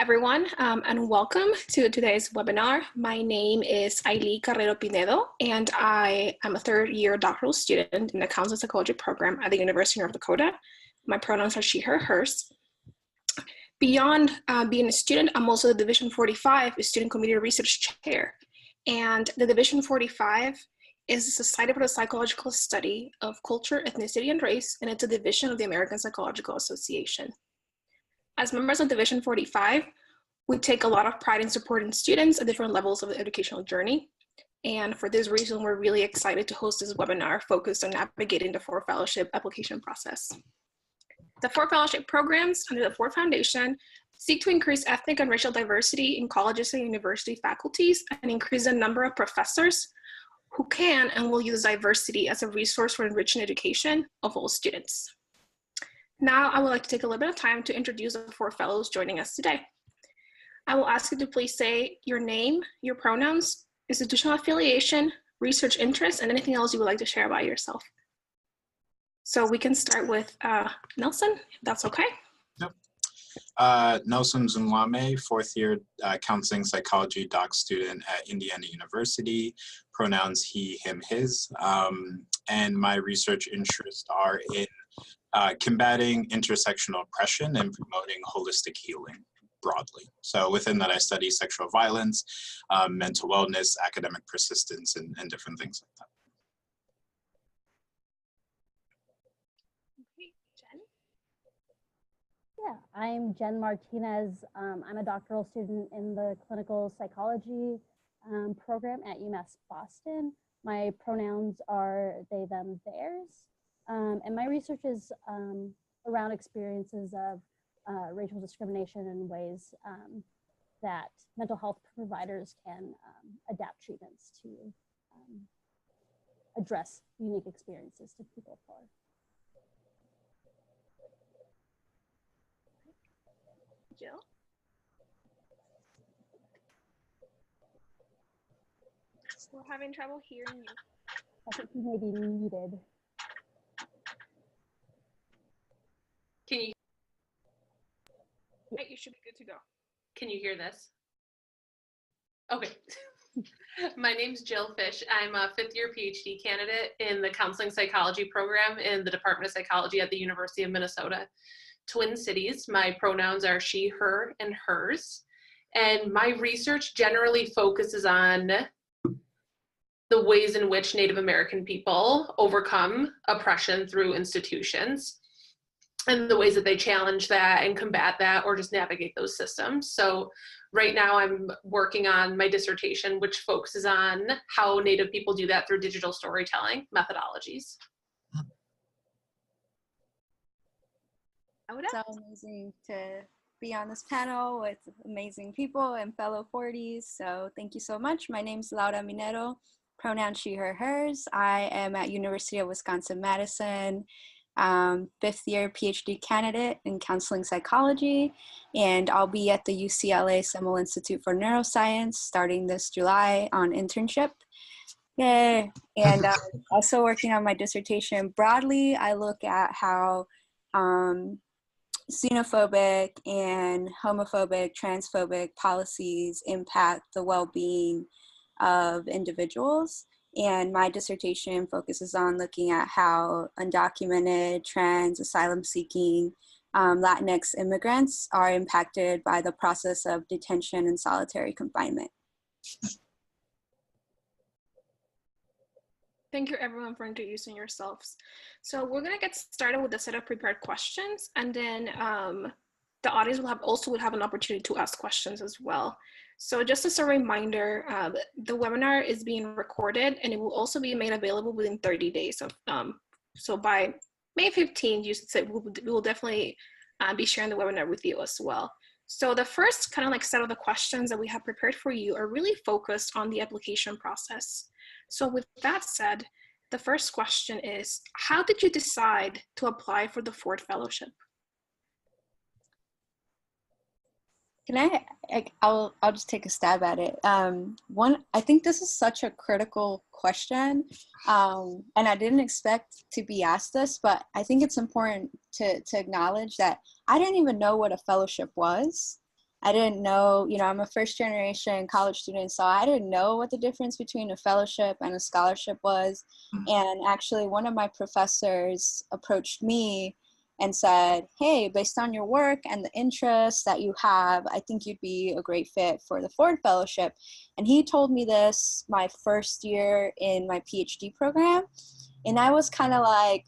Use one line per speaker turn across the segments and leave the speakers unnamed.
everyone, and welcome to today's webinar. My name is Ailey Carrero Pinedo, and I am a third-year doctoral student in the Counseling Psychology program at the University of North Dakota. My pronouns are she, her, hers. Beyond being a student, I'm also the Division 45 Student Committee Research Chair. And the Division 45 is the Society for the Psychological Study of Culture, Ethnicity, and Race, and it's a division of the American Psychological Association. As members of Division 45, we take a lot of pride in supporting students at different levels of the educational journey. And for this reason, we're really excited to host this webinar focused on navigating the Ford Fellowship application process. The Ford Fellowship programs under the Ford Foundation seek to increase ethnic and racial diversity in colleges and university faculties and increase the number of professors who can and will use diversity as a resource for enriching education of all students. Now, I would like to take a little bit of time to introduce the four fellows joining us today. I will ask you to please say your name, your pronouns, institutional affiliation, research interests, and anything else you would like to share about yourself. So we can start with Nelson, if that's okay.
Yep. Nelson Zunlame, fourth-year counseling psychology doc student at Indiana University, pronouns he, him, his, and my research interests are in combating intersectional oppression and promoting holistic healing broadly. So within that, I study sexual violence, mental wellness, academic persistence, and different things like that.
Okay, Jen.
Yeah, I'm Jen Martinez. I'm a doctoral student in the clinical psychology program at UMass Boston. My pronouns are they, them, theirs. And my research is around experiences of racial discrimination and ways that mental health providers can adapt treatments to address unique experiences to people of color.
Jill. We're having trouble hearing you.
I think you may be muted.
Can you?
Hey, you should be good to go.
Can you hear this? Okay. My name's Jill Fish. I'm a fifth-year PhD candidate in the counseling psychology program in the Department of Psychology at the University of Minnesota, Twin Cities. My pronouns are she, her, and hers. And my research generally focuses on the ways in which Native American people overcome oppression through institutions, and the ways that they challenge that and combat that or just navigate those systems. So right now I'm working on my dissertation, which focuses on how Native people do that through digital storytelling methodologies.
It's so amazing to be on this panel with amazing people and fellow 40s. So thank you so much. My name's Laura Minero, pronoun she, her, hers. I am at University of Wisconsin-Madison, fifth-year PhD candidate in counseling psychology, and I'll be at the UCLA Semel Institute for Neuroscience starting this July on internship. Yay! And also working on my dissertation. Broadly, I look at how xenophobic and homophobic, transphobic policies impact the well-being of individuals. And my dissertation focuses on looking at how undocumented, trans, asylum-seeking Latinx immigrants are impacted by the process of detention and solitary confinement.
Thank you everyone for introducing yourselves. So we're gonna get started with a set of prepared questions, and then the audience will have an opportunity to ask questions as well. So just as a reminder, the webinar is being recorded and it will also be made available within 30 days. So by May 15th, you said we will definitely be sharing the webinar with you as well. So the first kind of like set of the questions that we have prepared for you are really focused on the application process. So with that said, the first question is, how did you decide to apply for the Ford Fellowship?
Can I'll just take a stab at it. I think this is such a critical question, and I didn't expect to be asked this, but I think it's important to acknowledge that I didn't even know what a fellowship was. I didn't know, you know, I'm a first generation college student, so I didn't know what the difference between a fellowship and a scholarship was. And actually one of my professors approached me and said, hey, based on your work and the interests that you have, I think you'd be a great fit for the Ford Fellowship. And he told me this my first year in my PhD program. And I was kind of like,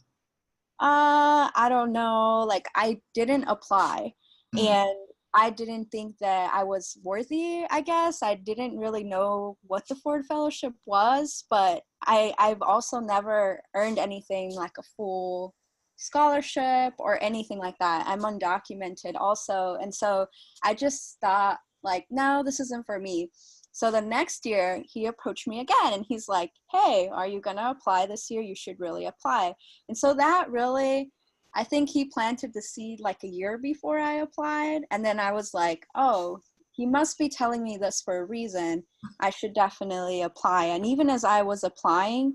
I don't know, like I didn't apply. And I didn't think that I was worthy, I guess. I didn't really know what the Ford Fellowship was, but I've also never earned anything like a full scholarship or anything like that. I'm undocumented also. And so I just thought like, no, this isn't for me. So the next year he approached me again and he's like, hey, are you gonna apply this year? You should really apply. And so that really, I think he planted the seed like a year before I applied. And then I was like, oh, he must be telling me this for a reason. I should definitely apply. And even as I was applying,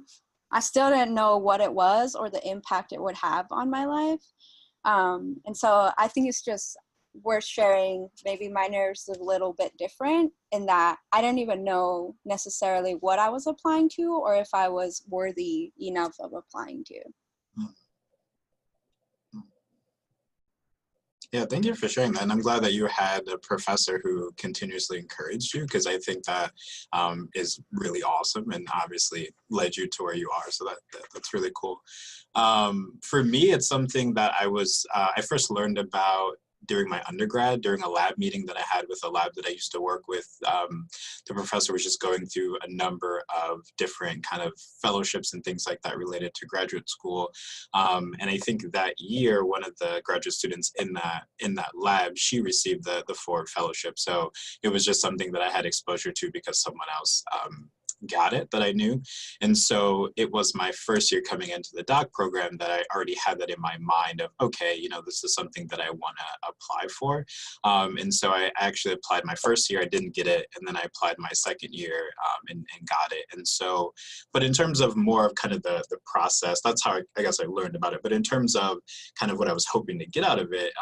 I still didn't know what it was or the impact it would have on my life. And so I think it's just worth sharing. Maybe my nerves are a little bit different in that I didn't even know necessarily what I was applying to or if I was worthy enough of applying to.
Yeah, thank you for sharing that. And I'm glad that you had a professor who continuously encouraged you, because I think that is really awesome and obviously led you to where you are. So that's really cool. For me, it's something that I first learned about during my undergrad, during a lab meeting that I had with a lab that I used to work with. The professor was just going through a number of different kind of fellowships and things like that related to graduate school. And I think that year, one of the graduate students in that lab, she received the Ford Fellowship. So it was just something that I had exposure to because someone else got it that I knew. And so it was my first year coming into the doc program that I already had that in my mind of, okay, you know, this is something that I want to apply for. And so I actually applied my first year, I didn't get it. And then I applied my second year and got it. And so, but in terms of more of kind of the process, that's how I guess I learned about it. But in terms of kind of what I was hoping to get out of it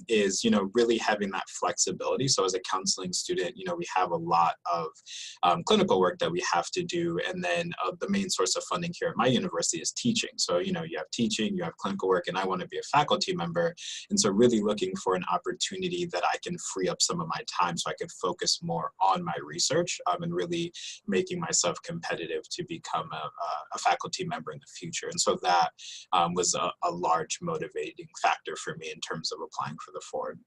is, you know, really having that flexibility. So as a counseling student, you know, we have a lot of clinical work that we have to do. And then the main source of funding here at my university is teaching. So, you know, you have teaching, you have clinical work, and I want to be a faculty member. And so really looking for an opportunity that I can free up some of my time so I can focus more on my research and really making myself competitive to become a faculty member in the future. And so that was a large motivating factor for me in terms of applying for the Ford.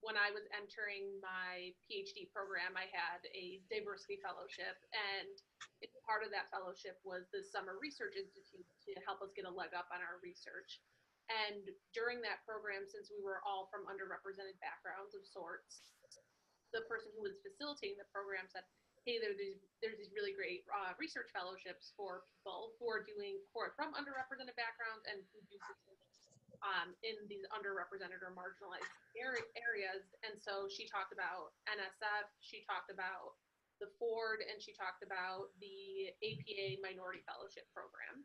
When I was entering my PhD program, I had a diversity fellowship, and part of that fellowship was the Summer Research Institute to help us get a leg up on our research. And during that program, since we were all from underrepresented backgrounds of sorts, the person who was facilitating the program said, hey, there's these really great research fellowships for people who are from underrepresented backgrounds and who do research in these underrepresented or marginalized areas. And so she talked about NSF, she talked about the Ford, and she talked about the APA Minority Fellowship Program.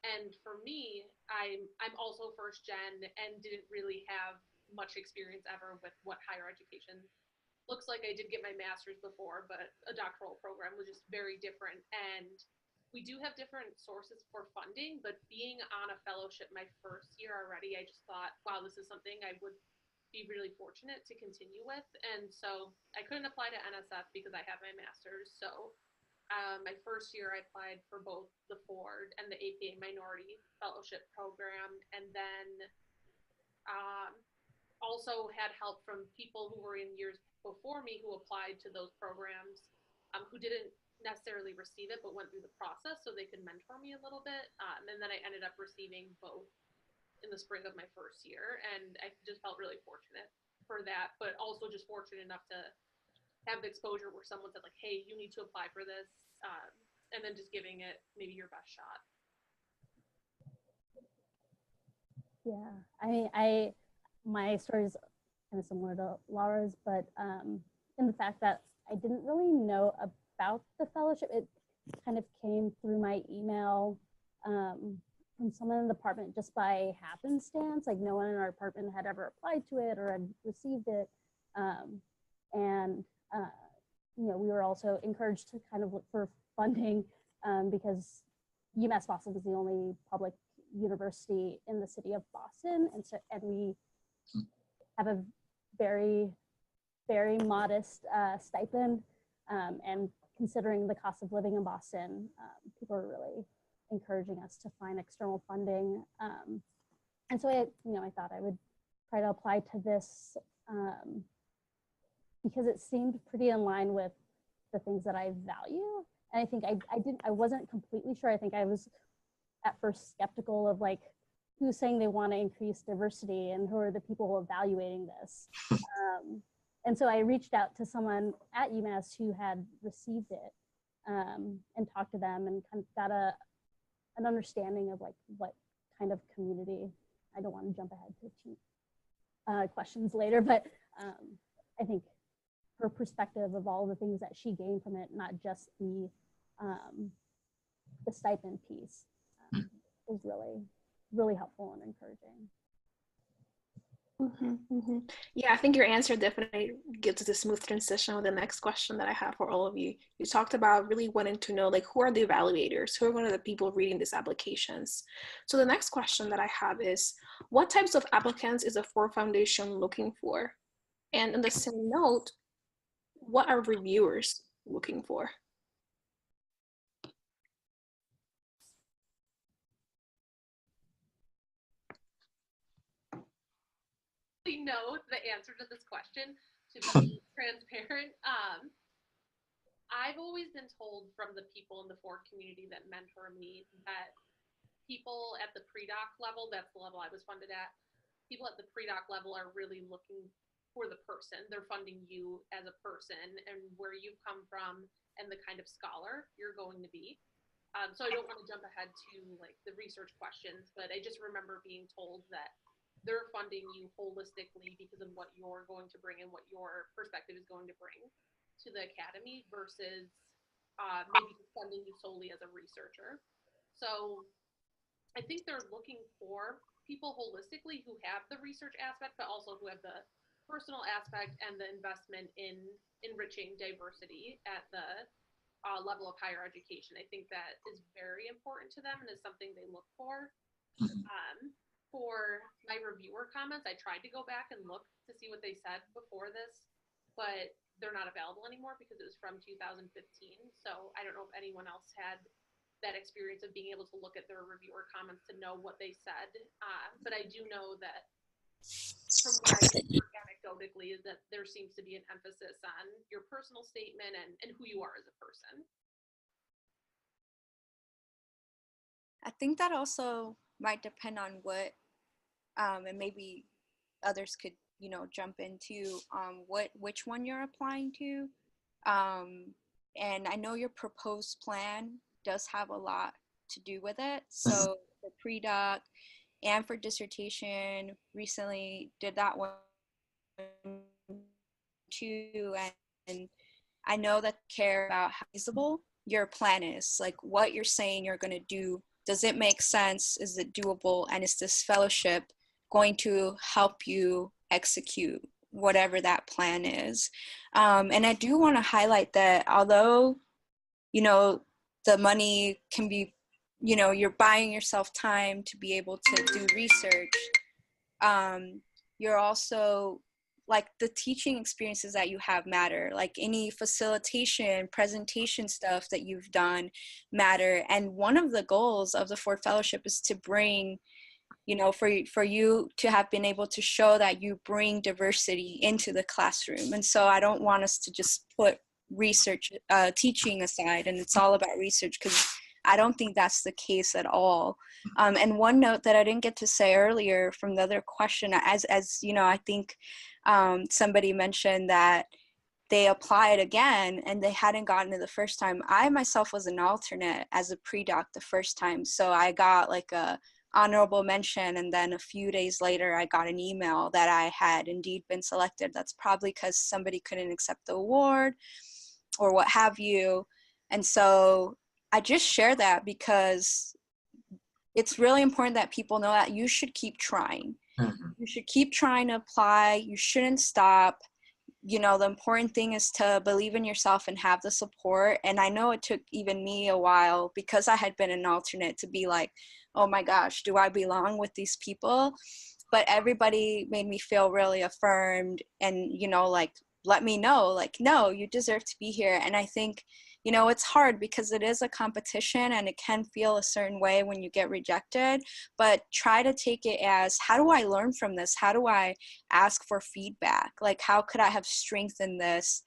And for me, I'm also first gen and didn't really have much experience ever with what higher education looks like. I did get my master's before, but a doctoral program was just very different. And we do have different sources for funding, but being on a fellowship my first year already, I just thought, wow, this is something I would be really fortunate to continue with. And so I couldn't apply to NSF because I have my master's. So my first year I applied for both the Ford and the APA Minority Fellowship Program, and then also had help from people who were in years before me who applied to those programs who didn't necessarily receive it but went through the process so they could mentor me a little bit, and then I ended up receiving both in the spring of my first year, and I just felt really fortunate for that, but also just fortunate enough to have the exposure where someone said like, hey, you need to apply for this, and then just giving it maybe your best shot.
Yeah, I mean, my story is kind of similar to Laura's, but in the fact that I didn't really know about the fellowship. It kind of came through my email from someone in the department just by happenstance. Like no one in our department had ever applied to it or had received it. You know, we were also encouraged to kind of look for funding because UMass Boston is the only public university in the city of Boston. And we have a very, very modest stipend. And considering the cost of living in Boston, people are really encouraging us to find external funding. And so I thought I would try to apply to this because it seemed pretty in line with the things that I value. And I think I wasn't completely sure. I think I was at first skeptical of like, who's saying they want to increase diversity and who are the people evaluating this? And so I reached out to someone at UMass who had received it and talked to them and kind of got an understanding of like what kind of community. I don't want to jump ahead to cheat questions later, but I think her perspective of all the things that she gained from it, not just the stipend piece, was really, really helpful and encouraging.
Yeah, I think your answer definitely gives us a smooth transition with the next question that I have for all of you. You talked about really wanting to know like who are the evaluators, who are one of the people reading these applications. So the next question that I have is, what types of applicants is the Ford Foundation looking for? And on the same note, what are reviewers looking for?
We know the answer to this question, to be transparent. I've always been told from the people in the Ford community that mentor me that people at the pre-doc level, that's the level I was funded at, people at the pre-doc level are really looking for the person. They're funding you as a person and where you've come from and the kind of scholar you're going to be. So I don't want to jump ahead to like the research questions, but I just remember being told that they're funding you holistically because of what you're going to bring and what your perspective is going to bring to the academy versus maybe just funding you solely as a researcher. So I think they're looking for people holistically who have the research aspect, but also who have the personal aspect and the investment in enriching diversity at the level of higher education. I think that is very important to them and is something they look for. For my reviewer comments, I tried to go back and look to see what they said before this, but they're not available anymore because it was from 2015. So I don't know if anyone else had that experience of being able to look at their reviewer comments to know what they said. But I do know that from what I heard anecdotally is that there seems to be an emphasis on your personal statement and who you are as a person.
I think that also might depend on what, and maybe others could, jump into which one you're applying to. And I know your proposed plan does have a lot to do with it. So the pre-doc and for dissertation recently did that one too. And I know that you care about how feasible your plan is, like what you're saying you're going to do. Does it make sense? Is it doable? And is this fellowship going to help you execute whatever that plan is? And I do want to highlight that although, the money can be, you're buying yourself time to be able to do research, you're also, like, the teaching experiences that you have matter. Like any facilitation, presentation stuff that you've done matter. And one of the goals of the Ford Fellowship is to bring, for you to have been able to show that you bring diversity into the classroom. And so I don't want us to just put research, teaching aside, and it's all about research, because I don't think that's the case at all. And one note that I didn't get to say earlier from the other question, as I think somebody mentioned that they applied again and they hadn't gotten it the first time. I myself was an alternate as a pre-doc the first time. So I got like a honorable mention, and then a few days later I got an email that I had indeed been selected. That's probably because somebody couldn't accept the award or what have you. And so I just share that because it's really important that people know that you should keep trying. You should keep trying to apply. You shouldn't stop. You know, the important thing is to believe in yourself and have the support. And I know it took even me a while, because I had been an alternate, to be like, oh my gosh, do I belong with these people? But everybody made me feel really affirmed and, you know, like, let me know, like, no, you deserve to be here. And I think, you know, it's hard because it is a competition and it can feel a certain way when you get rejected, but try to take it as, how do I learn from this? How do I ask for feedback? Like, how could I have strengthened this?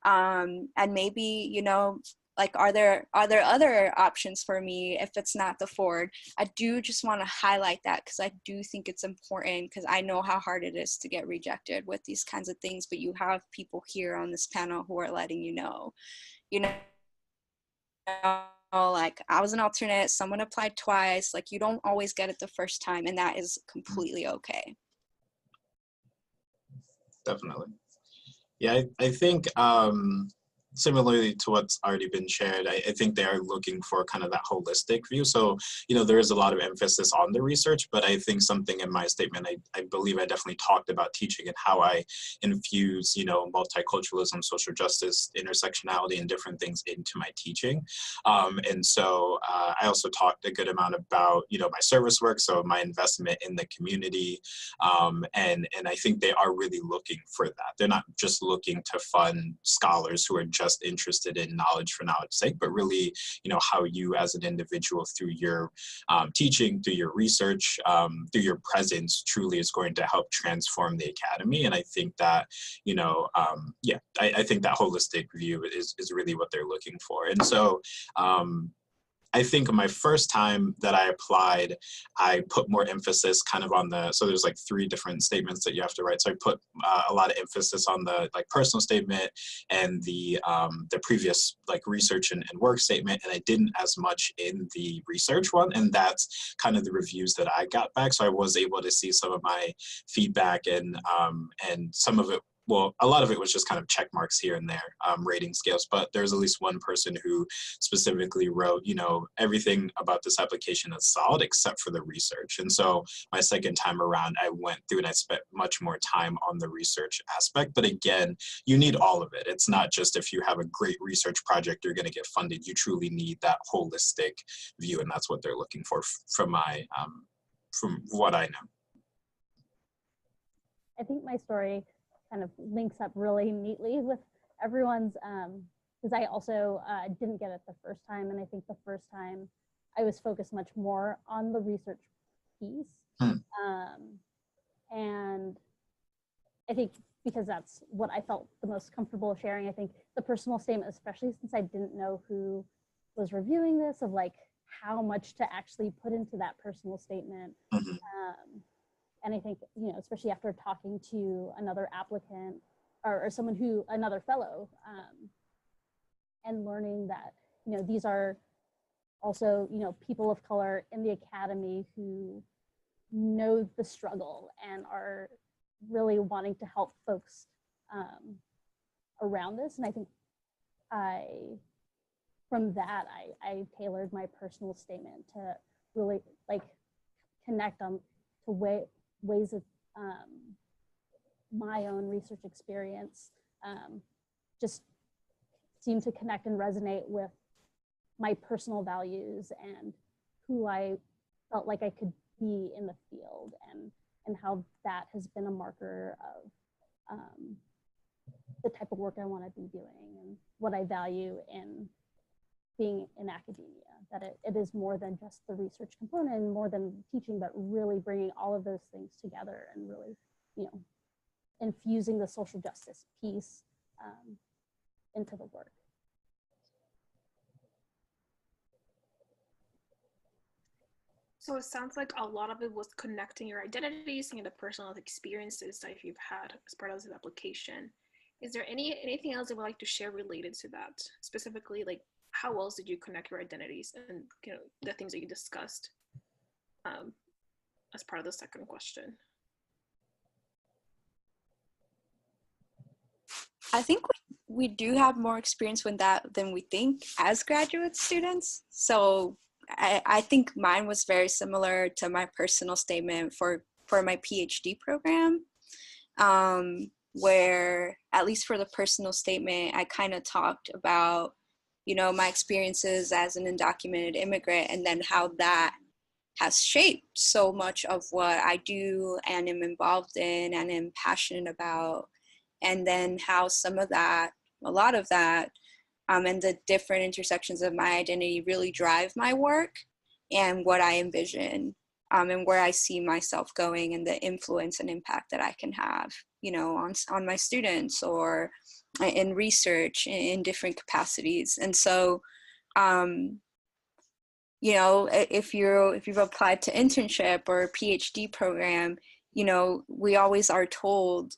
And maybe, you know, like, are there other options for me if it's not the Ford? I do just want to highlight that, because I do think it's important, because I know how hard it is to get rejected with these kinds of things, but you have people here on this panel who are letting you know, like, I was an alternate, someone applied twice, like, you don't always get it the first time, and that is completely okay.
Definitely. Yeah, I think similarly to what's already been shared, I think they are looking for kind of that holistic view. So, you know, there is a lot of emphasis on the research, but I think something in my statement, I believe I definitely talked about teaching and how I infuse, you know, multiculturalism, social justice, intersectionality, and different things into my teaching. And so I also talked a good amount about, you know, my service work, so my investment in the community. And I think they are really looking for that. They're not just looking to fund scholars who are just interested in knowledge for knowledge's sake, but really, you know, how you as an individual through your teaching, through your research, through your presence truly is going to help transform the academy. And I think that, you know, yeah, I think that holistic view is really what they're looking for. And so I think my first time that I applied, I put more emphasis kind of on the, so there's like 3 different statements that you have to write. So I put a lot of emphasis on the like personal statement and the previous like research and work statement, and I didn't as much in the research one. And that's kind of the reviews that I got back. So I was able to see some of my feedback, and some of it, well, a lot of it was just kind of check marks here and there, rating scales, but there's at least one person who specifically wrote, you know, everything about this application is solid except for the research. And so my second time around, I went through and I spent much more time on the research aspect. But again, you need all of it. It's not just if you have a great research project, you're going to get funded. You truly need that holistic view, and that's what they're looking for from my, from what I know.
I think my story kind of links up really neatly with everyone's, because I also didn't get it the first time, and I think the first time I was focused much more on the research piece. And I think because that's what I felt the most comfortable sharing, I think the personal statement, especially since I didn't know who was reviewing this, of like how much to actually put into that personal statement. And I think, you know, especially after talking to another applicant or someone who, another fellow, and learning that, you know, these are also, you know, people of color in the academy who know the struggle and are really wanting to help folks around this. And I think from that, I tailored my personal statement to really like connect on to ways of my own research experience just seemed to connect and resonate with my personal values and who I felt like I could be in the field, and how that has been a marker of the type of work I want to be doing and what I value in being in academia, that it is more than just the research component and more than teaching, but really bringing all of those things together and really, you know, infusing the social justice piece into the work.
So it sounds like a lot of it was connecting your identities and the personal experiences that you've had as part of this application. Is there anything else you would like to share related to that? Specifically, like how else did you connect your identities and, you know, the things that you discussed as part of the second question?
I think we do have more experience with that than we think as graduate students. So I think mine was very similar to my personal statement for my PhD program, where at least for the personal statement, I kind of talked about, my experiences as an undocumented immigrant, and then how that has shaped so much of what I do and am involved in and am passionate about. And then how a lot of that, and the different intersections of my identity really drive my work and what I envision, and where I see myself going, and the influence and impact that I can have, on my students or in research in different capacities. And so, if you've applied to internship or a PhD program, we always are told,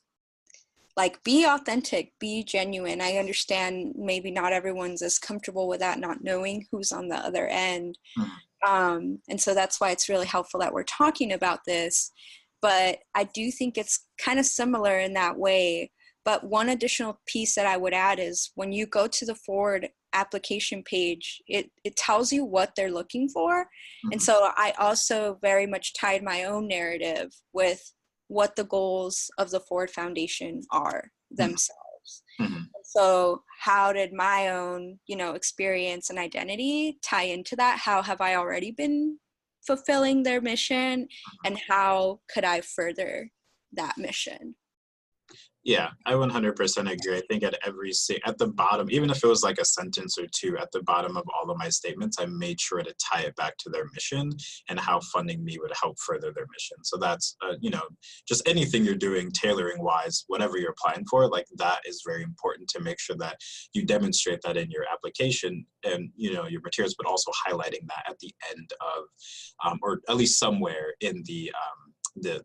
like, be authentic, be genuine. I understand maybe not everyone's as comfortable with that, not knowing who's on the other end. And so that's why it's really helpful that we're talking about this. But I do think it's kind of similar in that way. But one additional piece that I would add is when you go to the Forward application page, it tells you what they're looking for. And so I also very much tied my own narrative with what the goals of the Forward Foundation are themselves. So how did my own, experience and identity tie into that? How have I already been fulfilling their mission, and how could I further that mission?
Yeah, I 100% agree. I think at the bottom, even if it was like a sentence or two at the bottom of all of my statements, I made sure to tie it back to their mission and how funding me would help further their mission. So that's, just anything you're doing tailoring wise, whatever you're applying for, like that is very important to make sure that you demonstrate that in your application and, your materials, but also highlighting that at the end of, or at least somewhere in the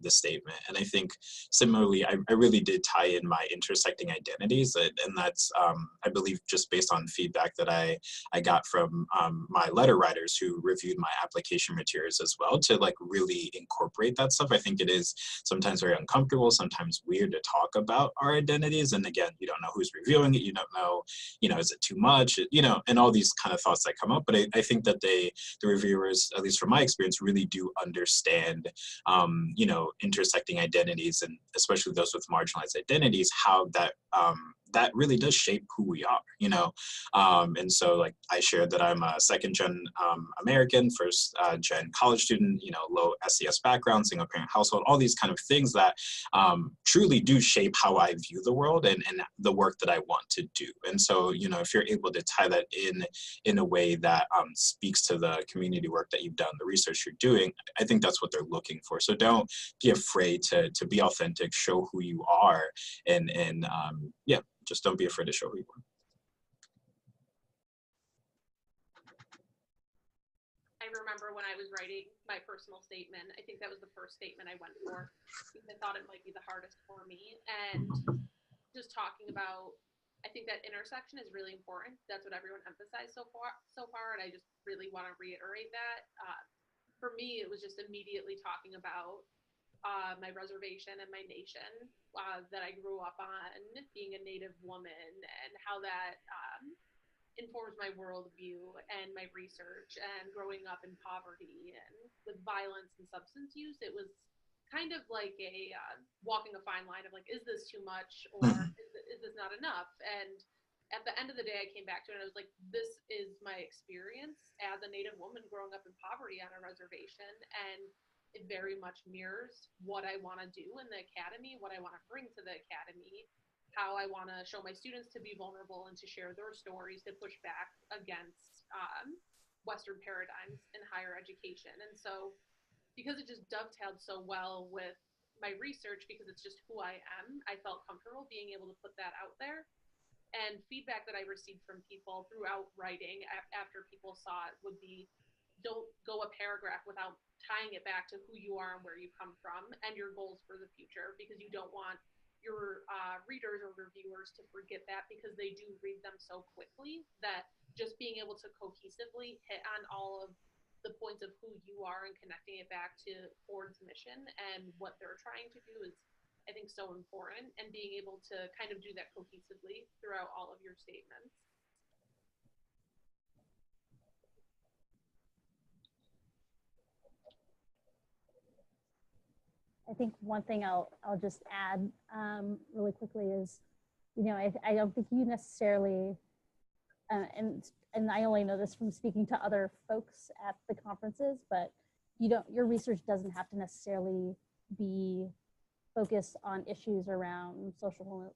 statement. And I think similarly, I really did tie in my intersecting identities, and that's I believe just based on feedback that I got from my letter writers who reviewed my application materials as well, to like really incorporate that stuff. I think it is sometimes very uncomfortable, sometimes weird to talk about our identities, and again, you don't know who's reviewing it, you don't know, is it too much, and all these kind of thoughts that come up. But I think that the reviewers, at least from my experience, really do understand intersecting identities, and especially those with marginalized identities, how that really does shape who we are, and so like I shared that I'm a second gen American, first gen college student, low SES background, single parent household, all these kind of things that truly do shape how I view the world and the work that I want to do. And so, if you're able to tie that in a way that speaks to the community work that you've done, the research you're doing, I think that's what they're looking for. So don't be afraid to be authentic, show who you are, and just don't be afraid to show who you are.
I remember when I was writing my personal statement, I think that was the first statement I went for, because I thought it might be the hardest for me. And just talking about, I think that intersection is really important. That's what everyone emphasized so far, and I just really want to reiterate that. For me, it was just immediately talking about my reservation and my nation that I grew up on, being a Native woman, and how that informs my worldview and my research, and growing up in poverty and with violence and substance use. It was kind of like a walking a fine line of like, is this too much, or is this not enough? And at the end of the day, I came back to it and I was like, this is my experience as a Native woman growing up in poverty on a reservation, and it very much mirrors what I want to do in the academy, what I want to bring to the academy, how I want to show my students to be vulnerable and to share their stories, to push back against Western paradigms in higher education. And so because it just dovetailed so well with my research, because it's just who I am, I felt comfortable being able to put that out there. And feedback that I received from people throughout writing after people saw it would be, don't go a paragraph without tying it back to who you are and where you come from and your goals for the future, because you don't want your readers or reviewers to forget that, because they do read them so quickly, that just being able to cohesively hit on all of the points of who you are and connecting it back to Ford's mission and what they're trying to do is, I think, so important, and being able to kind of do that cohesively throughout all of your statements.
I think one thing I'll just add really quickly is, I don't think you necessarily, and I only know this from speaking to other folks at the conferences, but your research doesn't have to necessarily be focused on issues around social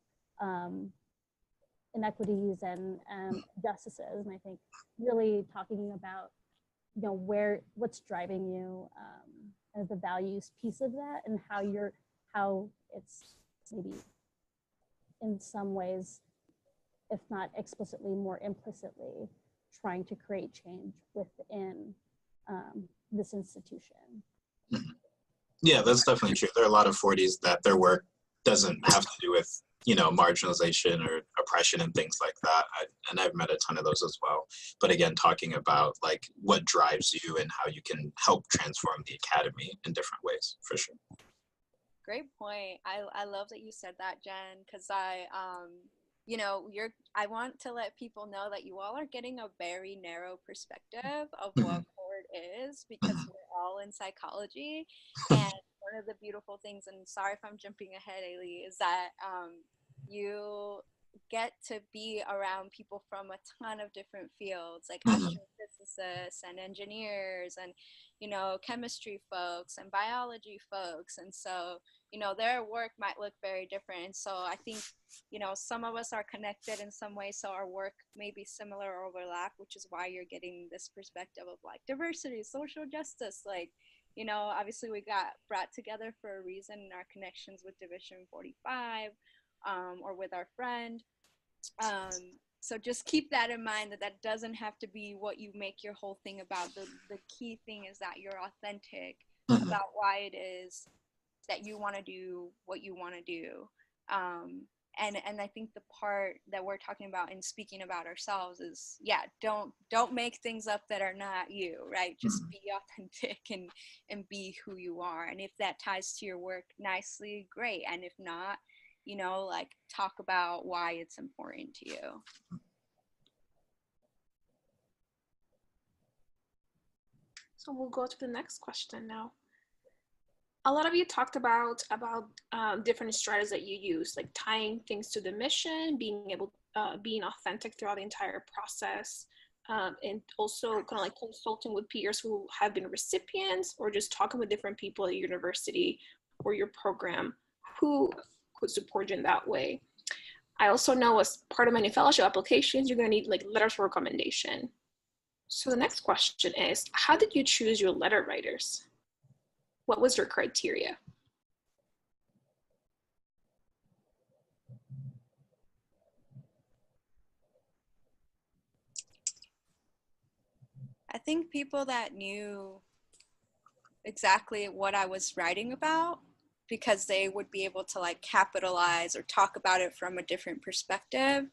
inequities and justices. And I think really talking about, what's driving you as the values piece of that, and how it's maybe in some ways, if not explicitly, more implicitly trying to create change within this institution.
Yeah, that's definitely true. There are a lot of 40s that their work doesn't have to do with, marginalization or oppression and things like that. And I've met a ton of those as well. But again, talking about like what drives you and how you can help transform the academy in different ways, for sure.
Great point. I love that you said that, Jen, because I want to let people know that you all are getting a very narrow perspective of what court is, because we're all in psychology. And one of the beautiful things, and sorry if I'm jumping ahead, Ailey, is that you get to be around people from a ton of different fields, like astrophysicists and engineers and, chemistry folks and biology folks. And so, their work might look very different. And so I think, some of us are connected in some way, so our work may be similar or overlap, which is why you're getting this perspective of like diversity, social justice, like, obviously we got brought together for a reason in our connections with Div45 or with our friend. So just keep that in mind, that doesn't have to be what you make your whole thing about. The key thing is that you're authentic about why it is that you want to do what you want to do. And I think the part that we're talking about in speaking about ourselves is, don't make things up that are not you, right? Just be authentic and be who you are. And if that ties to your work nicely, great. And if not, like talk about why it's important to you.
So we'll go to the next question now. A lot of you talked about different strategies that you use, like tying things to the mission, being authentic throughout the entire process, and also kind of like consulting with peers who have been recipients, or just talking with different people at your university or your program who could support you in that way. I also know as part of many fellowship applications, you're going to need like letters of recommendation. So the next question is, how did you choose your letter writers? What was your criteria?
I think people that knew exactly what I was writing about, because they would be able to like capitalize or talk about it from a different perspective.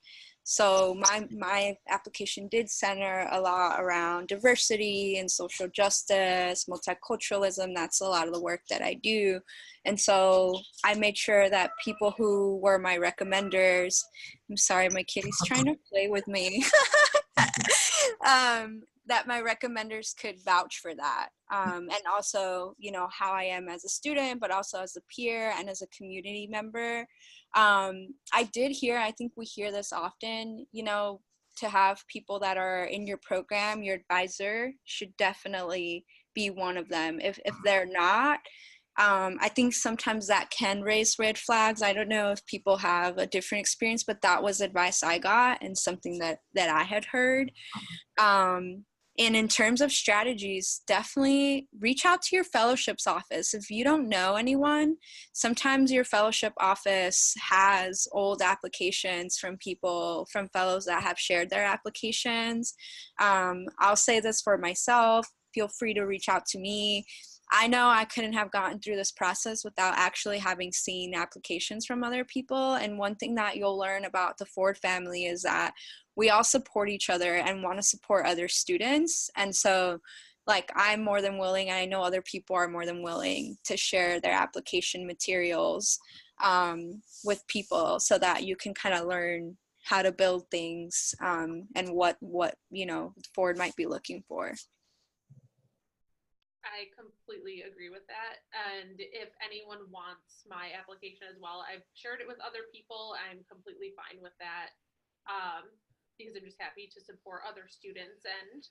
So my application did center a lot around diversity and social justice, multiculturalism. That's a lot of the work that I do. And so I made sure that people who were my recommenders, I'm sorry, my kitty's trying to play with me, that my recommenders could vouch for that. And also, how I am as a student, but also as a peer and as a community member. I did hear, I think we hear this often, to have people that are in your program, your advisor should definitely be one of them. If they're not, I think sometimes that can raise red flags. I don't know if people have a different experience, but that was advice I got and something that I had heard. And in terms of strategies, definitely reach out to your fellowships office. If you don't know anyone, sometimes your fellowship office has old applications from fellows that have shared their applications. I'll say this for myself, feel free to reach out to me. I know I couldn't have gotten through this process without actually having seen applications from other people. And one thing that you'll learn about the Ford family is that we all support each other and want to support other students. And so like I'm more than willing, and I know other people are more than willing to share their application materials with people so that you can kind of learn how to build things and what Ford might be looking for.
I completely agree with that. And if anyone wants my application as well, I've shared it with other people. I'm completely fine with that, because I'm just happy to support other students. And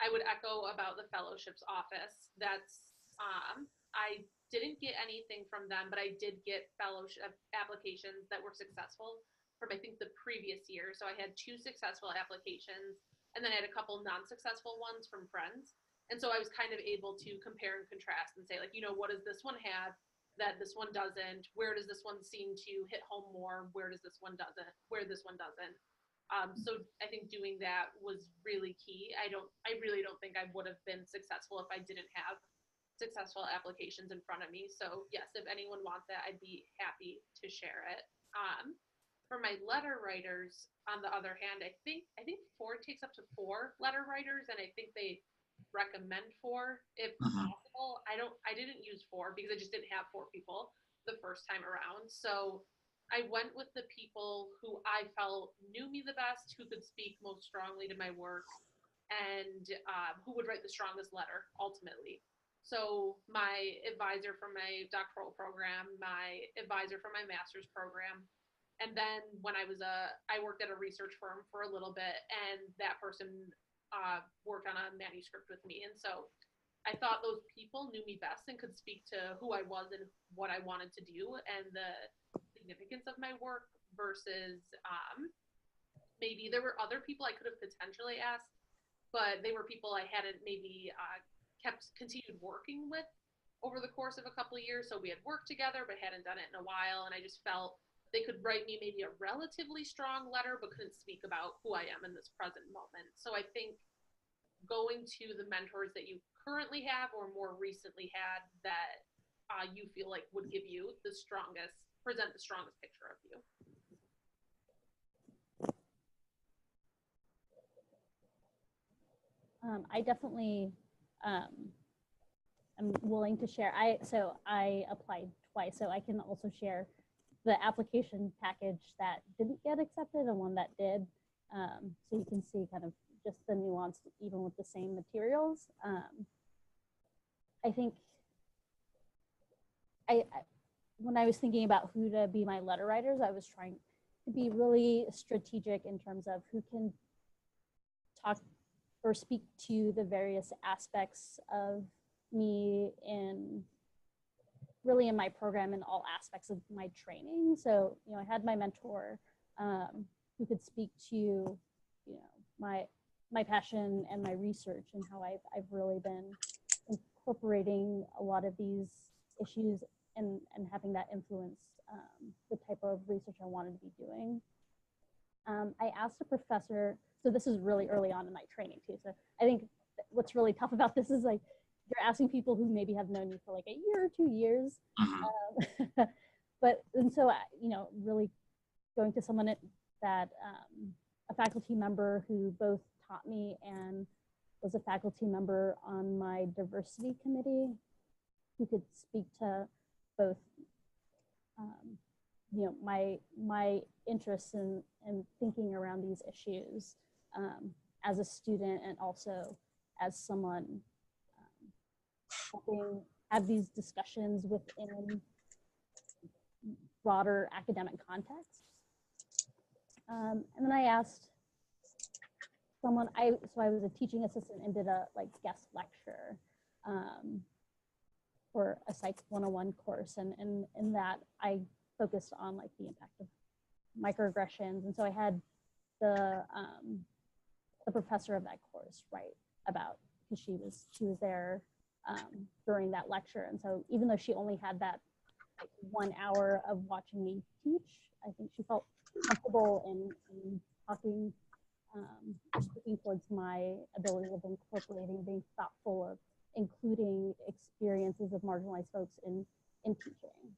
I would echo about the fellowships office. I didn't get anything from them, but I did get fellowship applications that were successful from, I think, the previous year. So I had 2 successful applications, and then I had a couple non-successful ones from friends. And so I was kind of able to compare and contrast and say, like, what does this one have that this one doesn't? Where does this one seem to hit home more? Where does this one doesn't? Where this one doesn't? So I think doing that was really key. I really don't think I would have been successful if I didn't have successful applications in front of me. So yes, if anyone wants that, I'd be happy to share it. For my letter writers, on the other hand, I think Ford takes up to 4 letter writers, and I think they recommend 4 if possible. I didn't use 4 because I just didn't have 4 people the first time around. So I went with the people who I felt knew me the best, who could speak most strongly to my work, and who would write the strongest letter ultimately. So my advisor for my doctoral program, my advisor for my master's program, and then when I worked at a research firm for a little bit, and that person worked on a manuscript with me. And so I thought those people knew me best and could speak to who I was and what I wanted to do and the significance of my work versus maybe there were other people I could have potentially asked, but they were people I hadn't maybe continued working with over the course of a couple of years. So we had worked together, but hadn't done it in a while. And I just felt they could write me maybe a relatively strong letter, but couldn't speak about who I am in this present moment. So I think going to the mentors that you currently have or more recently had that you feel like would give you present the strongest picture of you.
I definitely am willing to share. So I applied twice, so I can also share the application package that didn't get accepted and one that did. So you can see kind of just the nuance even with the same materials. I think when I was thinking about who to be my letter writers, I was trying to be really strategic in terms of who can talk or speak to the various aspects of me in my program in all aspects of my training. So, I had my mentor who could speak to, my passion and my research and how I've really been incorporating a lot of these issues and having that influence the type of research I wanted to be doing. I asked a professor, so this is really early on in my training too. So I think what's really tough about this is like, you're asking people who maybe have known you for like a year or 2 years. And so, really going to someone that, a faculty member who both taught me and was a faculty member on my diversity committee, who could speak to both, my interests in thinking around these issues as a student and also as someone helping have these discussions within broader academic context. And then I asked someone, so I was a teaching assistant and did a guest lecture for a Psych 101 course. And in that I focused on the impact of microaggressions. And so I had the professor of that course write about, because she was there during that lecture. And so even though she only had that 1 hour of watching me teach, I think she felt comfortable in talking or speaking towards my ability of incorporating, being thoughtful of including experiences of marginalized folks in teaching.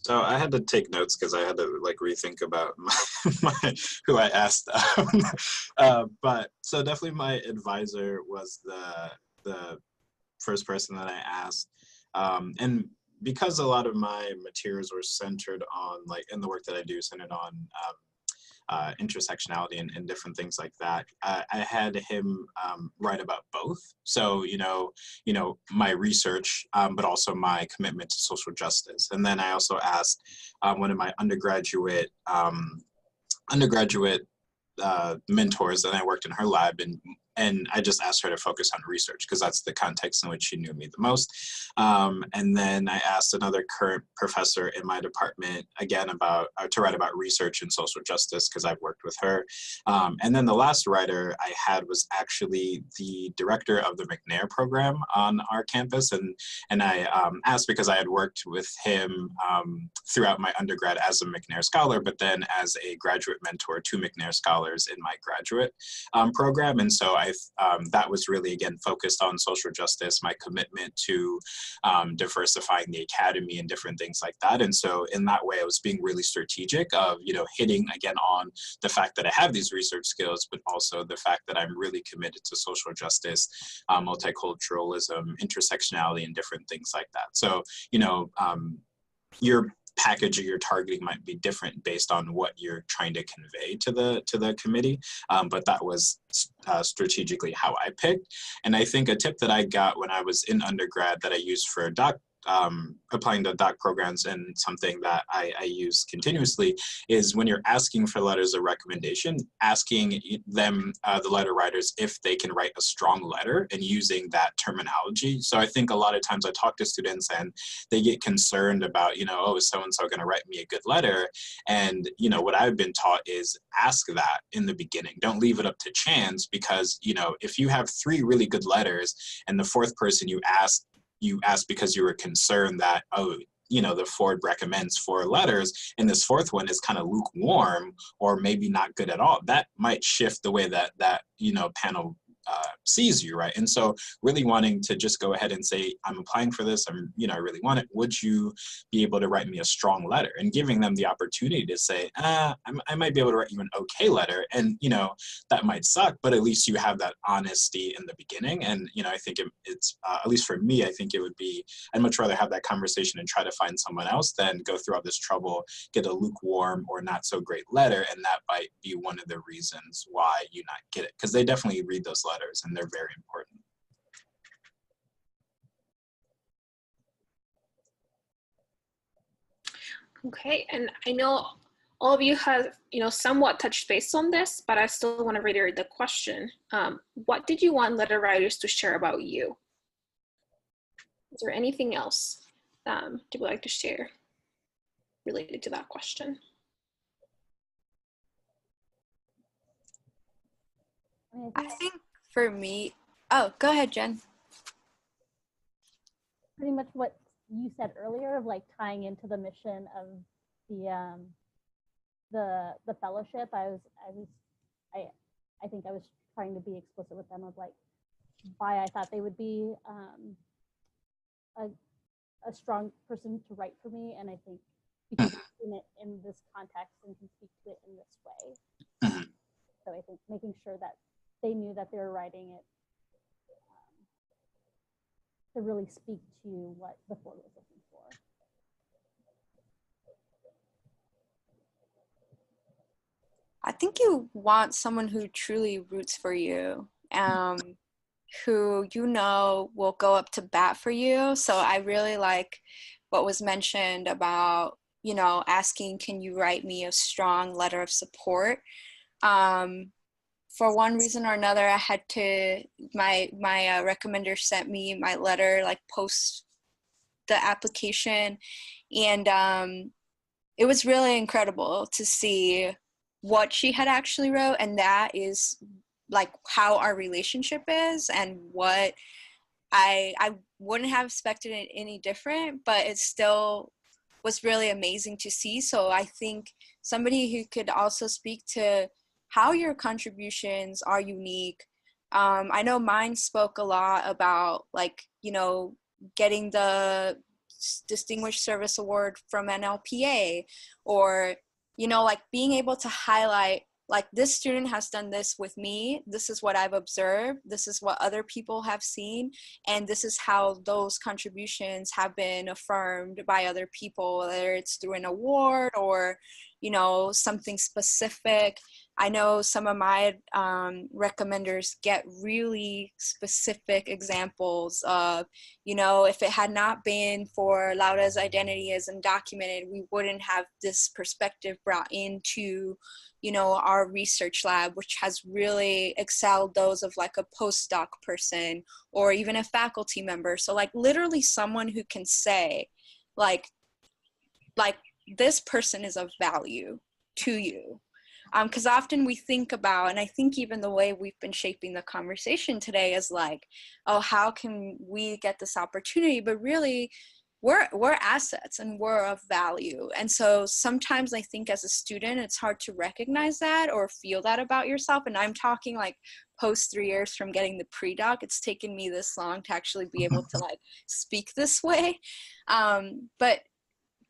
So I had to take notes because I had to rethink about who I asked. But so definitely my advisor was the first person that I asked. And because a lot of my materials were centered on, in the work that I do, centered on intersectionality and different things like that. I had him write about both. So, my research, but also my commitment to social justice. And then I also asked one of my undergraduate mentors, and I worked in her lab, and I just asked her to focus on research because that's the context in which she knew me the most. And then I asked another current professor in my department, again, to write about research and social justice because I've worked with her. And then the last writer I had was actually the director of the McNair program on our campus. And I asked because I had worked with him throughout my undergrad as a McNair scholar, but then as a graduate mentor to McNair scholars in my graduate program. And so that was really, again, focused on social justice, my commitment to diversifying the academy and different things like that. And so in that way, I was being really strategic of, hitting again on the fact that I have these research skills, but also the fact that I'm really committed to social justice, multiculturalism, intersectionality, and different things like that. So, your package or your targeting might be different based on what you're trying to convey to the committee, but that was strategically how I picked. And I think a tip that I got when I was in undergrad that I used for applying to doc programs, and something that I use continuously, is when you're asking for letters of recommendation, asking them, the letter writers, if they can write a strong letter and using that terminology. So I think a lot of times I talk to students and they get concerned about, oh, is so-and-so going to write me a good letter? And, what I've been taught is ask that in the beginning. Don't leave it up to chance, because, if you have 3 really good letters and the 4th person you ask because you were concerned that, the Ford recommends 4 letters, and this 4th one is kind of lukewarm or maybe not good at all, that might shift the way that panel sees you, right? And so really wanting to just go ahead and say, I'm applying for this, I really want it. Would you be able to write me a strong letter? And giving them the opportunity to say, I might be able to write you an okay letter. And, that might suck, but at least you have that honesty in the beginning. And, I think it's, at least for me, I think it would be, I'd much rather have that conversation and try to find someone else than go through all this trouble, get a lukewarm or not so great letter. And that might be one of the reasons why you not get it. Because they definitely read those letters and they're very important.
Okay, and I know all of you have, somewhat touched base on this, but I still want to reiterate the question. What did you want letter writers to share about you? Is there anything else you would like to share related to that question?
I think for me, oh, go ahead, Jen.
Pretty much what you said earlier, of like tying into the mission of the fellowship. I think I was trying to be explicit with them of like why I thought they would be a strong person to write for me, and I think because I've seen it in this context and can speak to it in this way. So I think making sure that they knew that they were writing it to really speak to what the Ford was looking for.
I think you want someone who truly roots for you, who will go up to bat for you. So I really like what was mentioned about, asking, can you write me a strong letter of support? For one reason or another, I had to, my recommender sent me my letter, like post the application. And it was really incredible to see what she had actually wrote. And that is like how our relationship is, and what I wouldn't have expected it any different, but it still was really amazing to see. So I think somebody who could also speak to how your contributions are unique. I know mine spoke a lot about getting the Distinguished Service Award from NLPA, or, being able to highlight, like, this student has done this with me, this is what I've observed, this is what other people have seen, and this is how those contributions have been affirmed by other people, whether it's through an award or you know, something specific. I know some of my recommenders get really specific examples of, you know, if it had not been for Laura's identity as undocumented, we wouldn't have this perspective brought into, you know, our research lab, which has really excelled those of like a postdoc person or even a faculty member. So like literally someone who can say like this person is of value to you. Because often we think about, and I think even the way we've been shaping the conversation today is like, oh, how can we get this opportunity? But really, we're assets and we're of value. And so sometimes I think as a student, it's hard to recognize that or feel that about yourself. And I'm talking like post 3 years from getting the pre-doc. It's taken me this long to actually be able to like speak this way. But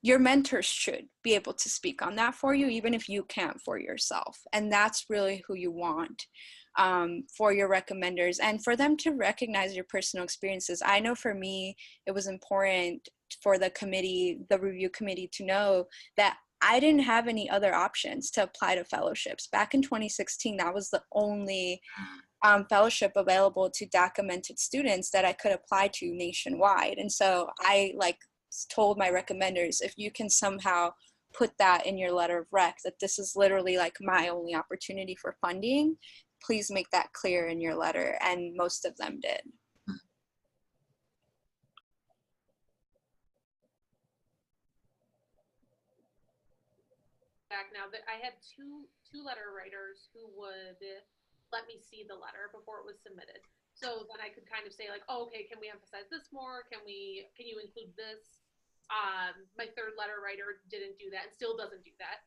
your mentors should be able to speak on that for you, even if you can't for yourself. And that's really who you want for your recommenders and for them to recognize your personal experiences. I know for me, it was important for the committee, the review committee, to know that I didn't have any other options to apply to fellowships. Back in 2016, that was the only fellowship available to documented students that I could apply to nationwide. And so I told my recommenders, if you can somehow put that in your letter of rec, that this is literally like my only opportunity for funding, please make that clear in your letter. And most of them did.
Back now that I had two letter writers who would let me see the letter before it was submitted. So then I could kind of say like, oh, okay, can we emphasize this more? Can you include this? My third letter writer didn't do that and still doesn't do that.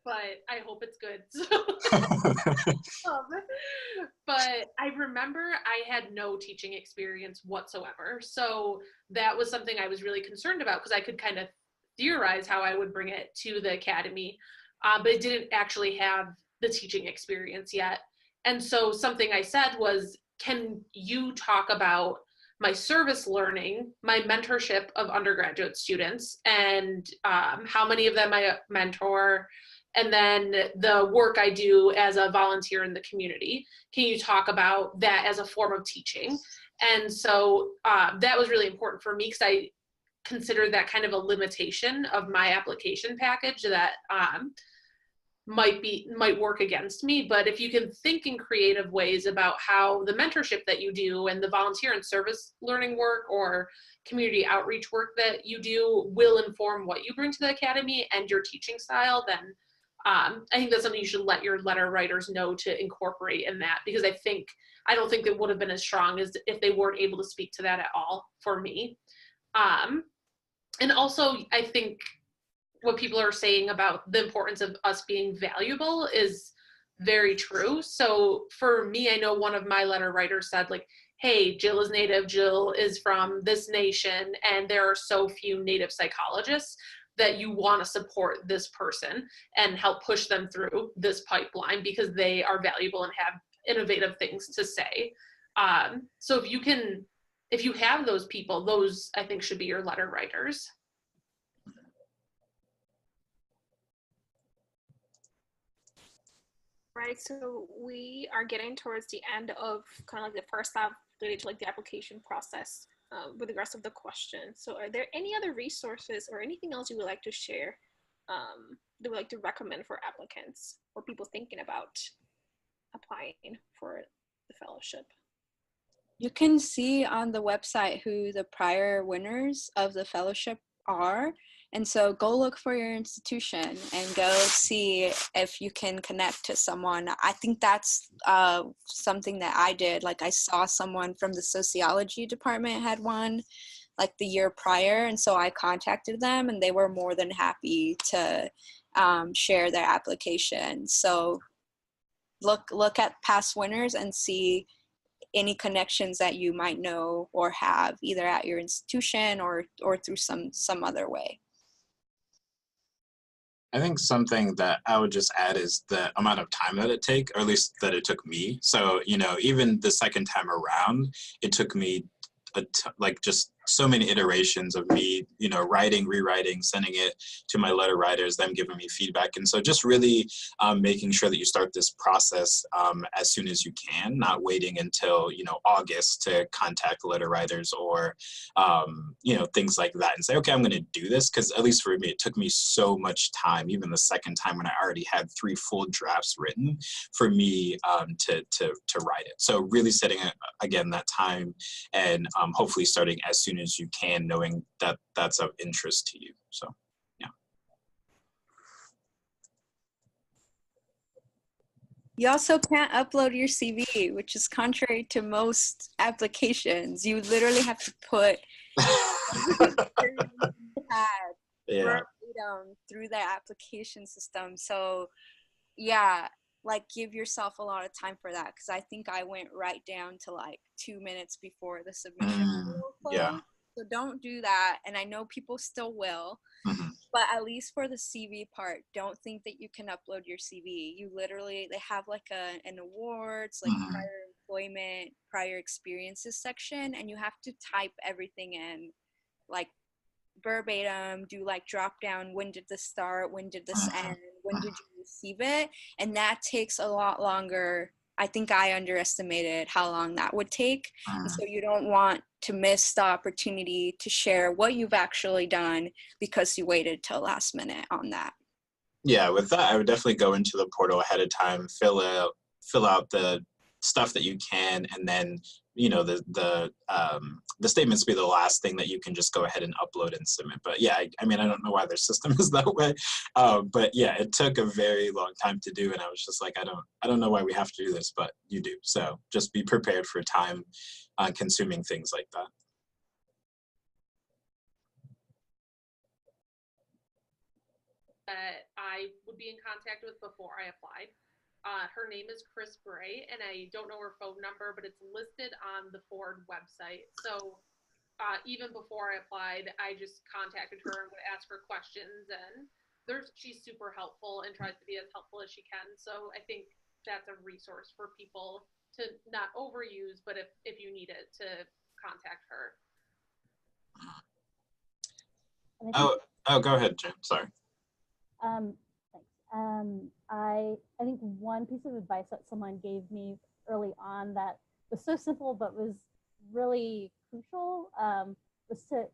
But I hope it's good. But I remember I had no teaching experience whatsoever. So that was something I was really concerned about because I could kind of theorize how I would bring it to the academy, but it didn't actually have the teaching experience yet. And so something I said was, can you talk about my service learning, my mentorship of undergraduate students, and how many of them I mentor, and then the work I do as a volunteer in the community. Can you talk about that as a form of teaching? And so that was really important for me because I considered that kind of a limitation of my application package that might work against me. But if you can think in creative ways about how the mentorship that you do and the volunteer and service learning work or community outreach work that you do will inform what you bring to the academy and your teaching style, then I think that's something you should let your letter writers know to incorporate in that, because I don't think it would have been as strong as if they weren't able to speak to that at all for me. And also, I think what people are saying about the importance of us being valuable is very true. So for me, I know one of my letter writers said like, hey, Jill is Native, Jill is from this nation, and there are so few Native psychologists that you want to support this person and help push them through this pipeline because they are valuable and have innovative things to say. So if you have those people, those I think should be your letter writers.
Right, so we are getting towards the end of kind of like the first half related to like the application process with the rest of the questions. So are there any other resources or anything else you would like to share that would like to recommend for applicants or people thinking about applying for the fellowship?
You can see on the website who the prior winners of the fellowship are. And so go look for your institution and go see if you can connect to someone. I think that's something that I did. Like I saw someone from the sociology department had won like the year prior. And so I contacted them and they were more than happy to share their application. So look at past winners and see any connections that you might know or have either at your institution or through some other way.
I think something that I would just add is the amount of time that it takes, or at least that it took me. So, even the second time around, it took me just so many iterations of me, you know, writing, rewriting, sending it to my letter writers, them giving me feedback. And so just really making sure that you start this process as soon as you can, not waiting until, you know, August to contact letter writers or, you know, things like that and say, okay, I'm going to do this. Because at least for me, it took me so much time, even the second time when I already had 3 full drafts written, for me to write it. So really setting, again, that time and hopefully starting as soon as you can, knowing that that's of interest to you. So, yeah.
You also can't upload your CV, which is contrary to most applications. You literally have to put
Yeah.
verbatim through the application system. So yeah, like give yourself a lot of time for that, because I think I went right down to like 2 minutes before the submission will close.
Yeah.
So don't do that. And I know people still will, but at least for the CV part, don't think that you can upload your CV. You literally, they have like an awards, like prior employment, prior experiences section, and you have to type everything in, like verbatim, do like drop down, when did this start, when did this end, when did you receive it? And that takes a lot longer. I think I underestimated how long that would take. And so you don't want to miss the opportunity to share what you've actually done because you waited till last minute on that.
Yeah, with that, I would definitely go into the portal ahead of time, fill out the stuff that you can, and then, you know, the statements be the last thing that you can just go ahead and upload and submit. But yeah, I mean, I don't know why their system is that way, but yeah, it took a very long time to do, and I was just like, I don't know why we have to do this, but you do. So just be prepared for time consuming things like that.
That I would be in contact with before I applied. Her name is Chris Bray, and I don't know her phone number, but it's listed on the Ford website. So even before I applied, I just contacted her and would ask her questions, and she's super helpful and tries to be as helpful as she can. So I think that's a resource for people to not overuse, but if you need it, to contact her.
Oh, go ahead, Jim. Sorry.
Thanks. I think one piece of advice that someone gave me early on that was so simple but was really crucial was to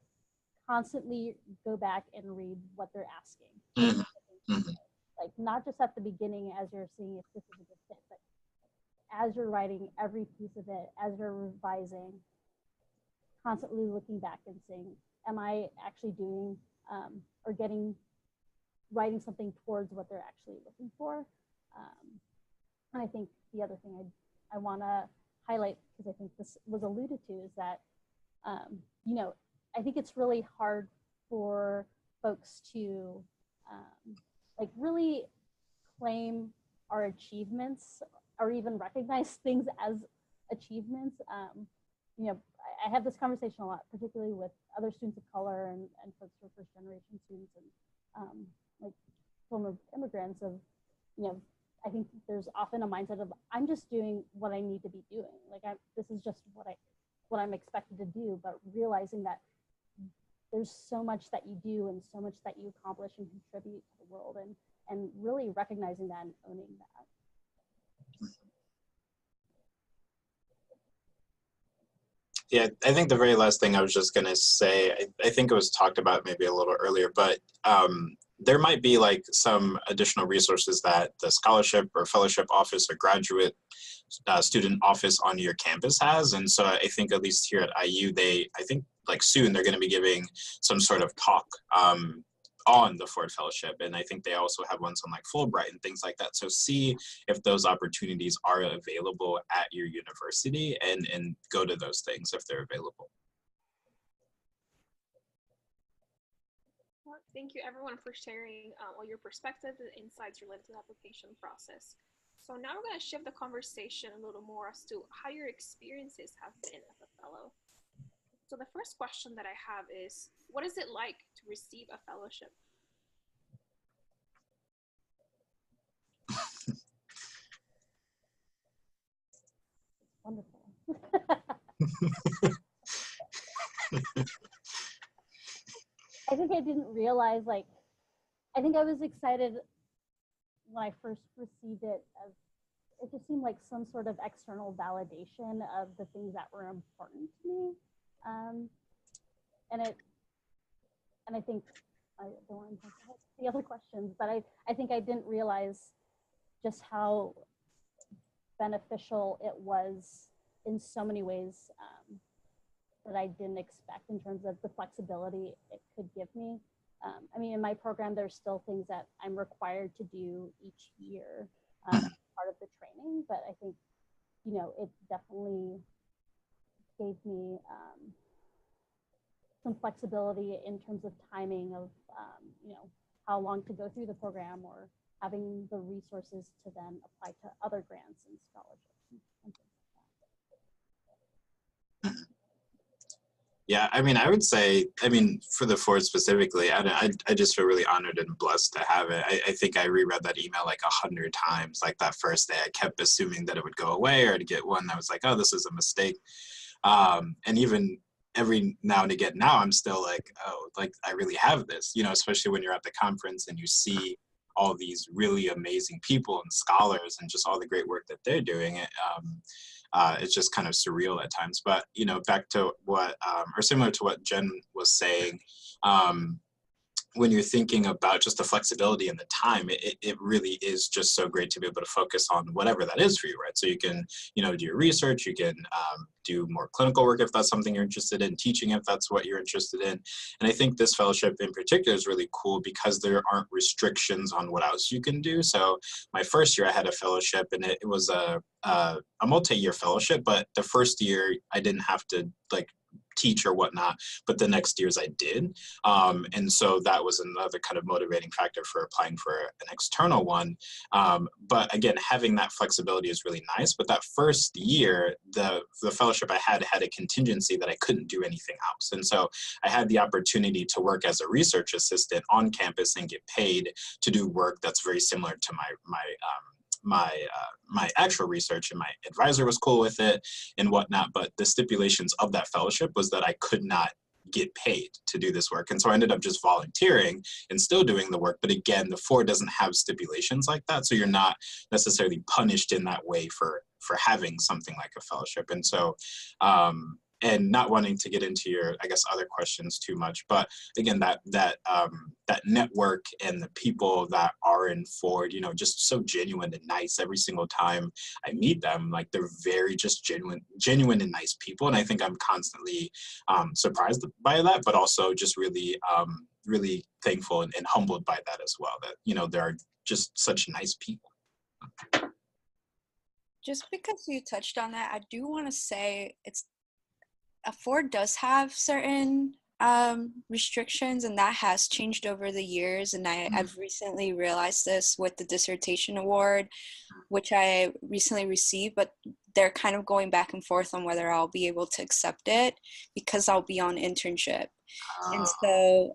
constantly go back and read what they're asking. Like not just at the beginning as you're seeing if this is a good fit, but as you're writing every piece of it, as you're revising, constantly looking back and saying, am I actually doing or writing something towards what they're actually looking for? And I think the other thing I want to highlight, because I think this was alluded to, is that, you know, I think it's really hard for folks to like really claim our achievements or even recognize things as achievements. You know, I have this conversation a lot, particularly with other students of color and folks who are first generation students and like former immigrants of, you know, I think there's often a mindset of I'm just doing what I need to be doing. Like this is just what I'm expected to do, but realizing that there's so much that you do and so much that you accomplish and contribute to the world, and really recognizing that and owning that.
Yeah, I think the very last thing I was just going to say, I think it was talked about maybe a little earlier, but there might be like some additional resources that the scholarship or fellowship office or graduate student office on your campus has. And so I think at least here at IU, I think like soon they're going to be giving some sort of talk on the Ford Fellowship. And I think they also have ones on like Fulbright and things like that. So see if those opportunities are available at your university and go to those things if they're available.
Well, thank you everyone for sharing all your perspectives and insights related to the application process. So now we're going to shift the conversation a little more as to how your experiences have been as a fellow. So the first question that I have is, what is it like to receive a fellowship?
Wonderful. I think I didn't realize, like, I think I was excited when I first received it, as it just seemed like some sort of external validation of the things that were important to me. And I think, I don't want to talk about the other questions, but I think I didn't realize just how beneficial it was in so many ways that I didn't expect in terms of the flexibility it could give me. I mean, in my program, there's still things that I'm required to do each year as part of the training, but I think, you know, it definitely gave me some flexibility in terms of timing of, you know, how long to go through the program, or having the resources to then apply to other grants and scholarships and things like that.
Yeah, I mean, I would say, I mean, for the Ford specifically, I just feel really honored and blessed to have it. I think I reread that email like 100 times. Like that first day, I kept assuming that it would go away, or to get one that was like, oh, this is a mistake. And even every now and again, now I'm still like, oh, like I really have this, you know, especially when you're at the conference and you see all these really amazing people and scholars and just all the great work that they're doing. It's just kind of surreal at times. But, you know, back to what, or similar to what Jen was saying, when you're thinking about just the flexibility and the time, it really is just so great to be able to focus on whatever that is for you, right? So you can, you know, do your research, you can do more clinical work if that's something you're interested in, teaching if that's what you're interested in. And I think this fellowship in particular is really cool because there aren't restrictions on what else you can do. So my first year I had a fellowship, and it was a multi-year fellowship, but the first year I didn't have to like teach or whatnot, but the next years I did. And so that was another kind of motivating factor for applying for an external one. But again, having that flexibility is really nice. But that first year, the fellowship I had a contingency that I couldn't do anything else. And so I had the opportunity to work as a research assistant on campus and get paid to do work that's very similar to my actual research, and my advisor was cool with it and whatnot. But the stipulations of that fellowship was that I could not get paid to do this work. And so I ended up just volunteering and still doing the work. But again, the Ford doesn't have stipulations like that. So you're not necessarily punished in that way for having something like a fellowship. And so, and not wanting to get into your, I guess, other questions too much, but again, that network and the people that are in Ford, you know, just so genuine and nice every single time I meet them. Like they're very just genuine and nice people, and I think I'm constantly surprised by that, but also just really, really thankful and humbled by that as well. That, you know, there are just such nice people.
Just because you touched on that, I do want to say Ford does have certain restrictions, and that has changed over the years. And I've recently realized this with the Dissertation Award, which I recently received, but they're kind of going back and forth on whether I'll be able to accept it because I'll be on internship. And so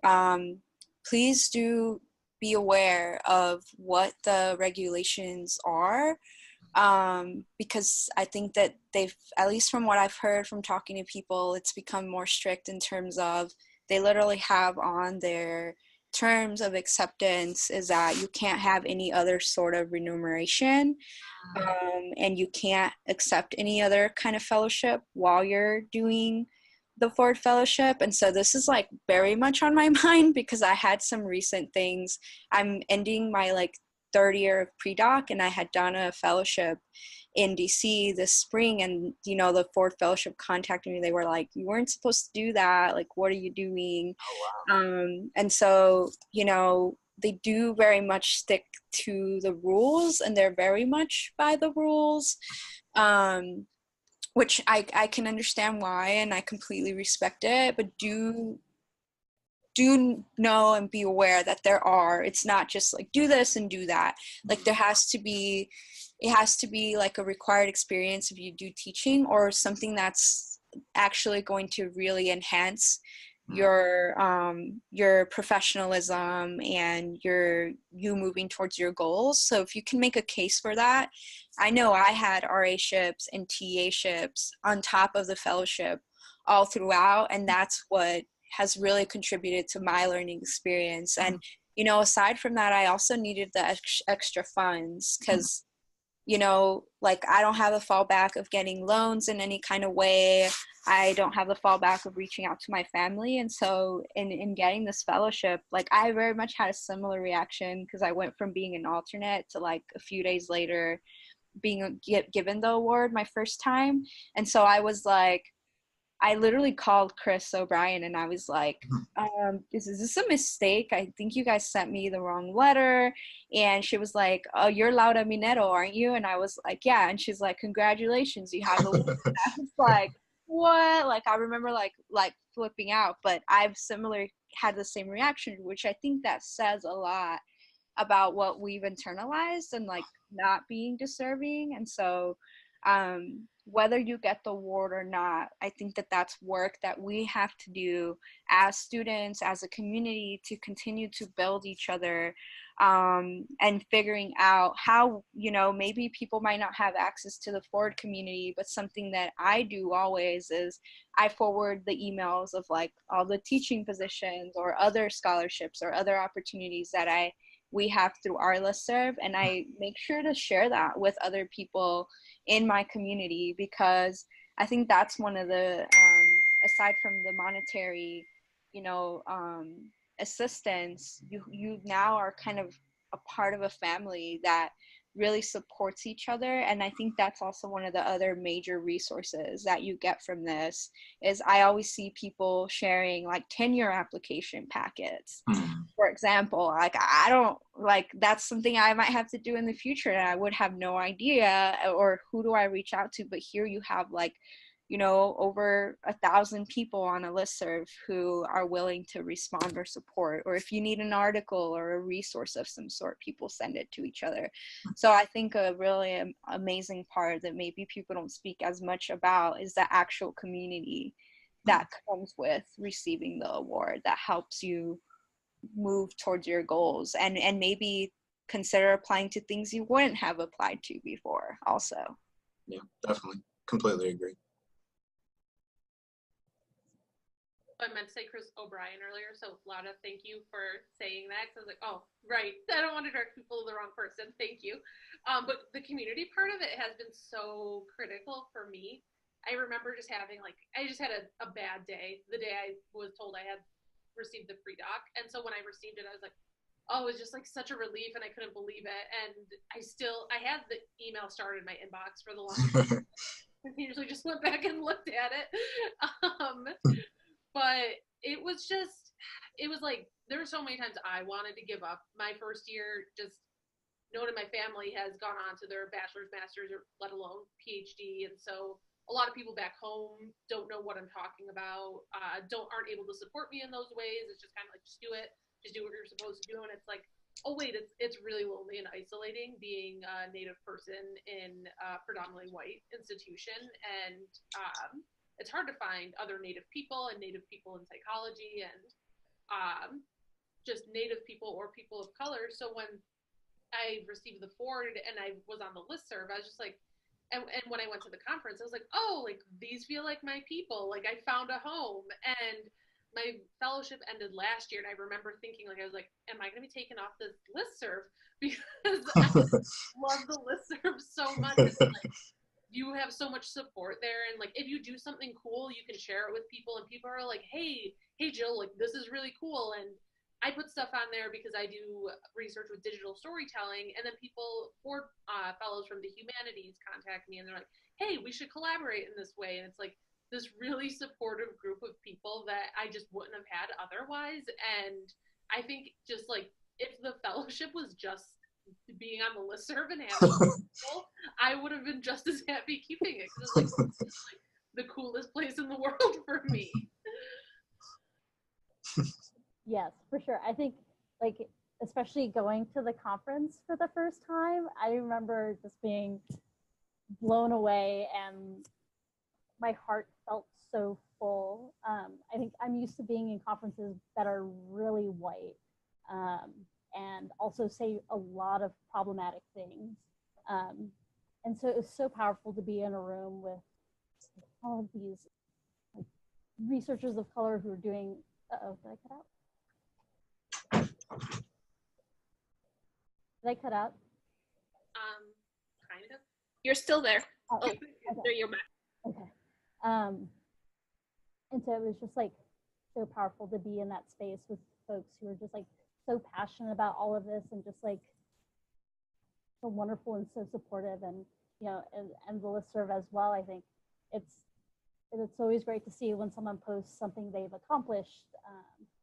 please do be aware of what the regulations are. Because I think that they've, at least from what I've heard from talking to people, it's become more strict in terms of they literally have on their terms of acceptance is that you can't have any other sort of remuneration, and you can't accept any other kind of fellowship while you're doing the Ford Fellowship. And so this is like very much on my mind because I had some recent things. I'm ending my like third year of pre-doc, and I had done a fellowship in DC this spring, and you know, the Ford Fellowship contacted me. They were like, you weren't supposed to do that, like what are you doing? And so, you know, they do very much stick to the rules, and they're very much by the rules, which I can understand why, and I completely respect it, but do know and be aware that it's not just like do this and do that. Like it has to be like a required experience if you do teaching, or something that's actually going to really enhance your professionalism and you moving towards your goals. So if you can make a case for that, I know I had RA-ships and TA-ships on top of the fellowship all throughout. And that's what has really contributed to my learning experience. And, you know, aside from that, I also needed the extra funds because, you know, like I don't have a fallback of getting loans in any kind of way. I don't have the fallback of reaching out to my family. And so in getting this fellowship, like I very much had a similar reaction because I went from being an alternate to like a few days later being given the award my first time. And so I was like, I literally called Chris O'Brien and I was like, is this a mistake? I think you guys sent me the wrong letter. And she was like, oh, you're Laura Minero, aren't you? And I was like, yeah. And she's like, congratulations, you have a letter. I was like, what? Like, I remember like flipping out, but I've similarly had the same reaction, which I think that says a lot about what we've internalized and like not being deserving. And so whether you get the award or not, I think that that's work that we have to do as students, as a community, to continue to build each other, and figuring out how, you know, maybe people might not have access to the forward community, but something that I do always is I forward the emails of like all the teaching positions or other scholarships or other opportunities that we have through our listserv, and I make sure to share that with other people in my community, because I think that's one of the, aside from the monetary, you know, assistance, you now are kind of a part of a family that really supports each other. And I think that's also one of the other major resources that you get from this is I always see people sharing like tenure application packets. For example, like I don't like, that's something I might have to do in the future and I would have no idea, or who do I reach out to? But here you have like, you know, over 1,000 people on a listserv who are willing to respond or support, or if you need an article or a resource of some sort, people send it to each other. So I think a really amazing part that maybe people don't speak as much about is the actual community that comes with receiving the award, that helps you move towards your goals and maybe consider applying to things you wouldn't have applied to before also.
Yeah, definitely. Completely agree.
I meant to say Chris O'Brien earlier, so Laura, thank you for saying that. So I was like, oh, right, I don't want to direct people to the wrong person. Thank you. But the community part of it has been so critical for me. I remember just having I just had a bad day the day I was told I had received the pre-doc. And so when I received it, I was like, oh, it was just like such a relief and I couldn't believe it. And I had the email started in my inbox for the longest. I usually just went back and looked at it. But it was like, there were so many times I wanted to give up. My first year, just knowing my family has gone on to their bachelor's, master's, or let alone PhD. And so a lot of people back home don't know what I'm talking about, aren't able to support me in those ways. It's just kind of like, just do it. Just do what you're supposed to do. And it's like, oh wait, it's really lonely and isolating being a Native person in a predominantly white institution. And it's hard to find other Native people and Native people in psychology and just Native people or people of color. So when I received the forward and I was on the listserv, I was just like, and when I went to the conference, I was like, oh, like these feel like my people. Like I found a home. And my fellowship ended last year, and I remember thinking, like, I was like, am I going to be taken off this listserv? Because I love the listserv so much. It's like, you have so much support there, and like if you do something cool, you can share it with people, and people are like, hey Jill, like this is really cool. And I put stuff on there because I do research with digital storytelling, and then people or fellows from the humanities contact me and they're like, hey, we should collaborate in this way. And it's like this really supportive group of people that I just wouldn't have had otherwise. And I think just like if the fellowship was just being on the listserv and having people, I would have been just as happy keeping it because it's like the coolest place in the world for me.
Yes, for sure. I think like especially going to the conference for the first time, I remember just being blown away and my heart felt so full. I think I'm used to being in conferences that are really white. And also say a lot of problematic things. And so it was so powerful to be in a room with all of these like, researchers of color who are doing, uh-oh, did I cut out? Did I cut out?
Kind of. You're still there.
Oh,
Oh,
okay.
there you're back.
Okay. And so it was just like so powerful to be in that space with folks who are just like so passionate about all of this and just like so wonderful and so supportive and, you know, and the listserv as well. I think it's always great to see when someone posts something they've accomplished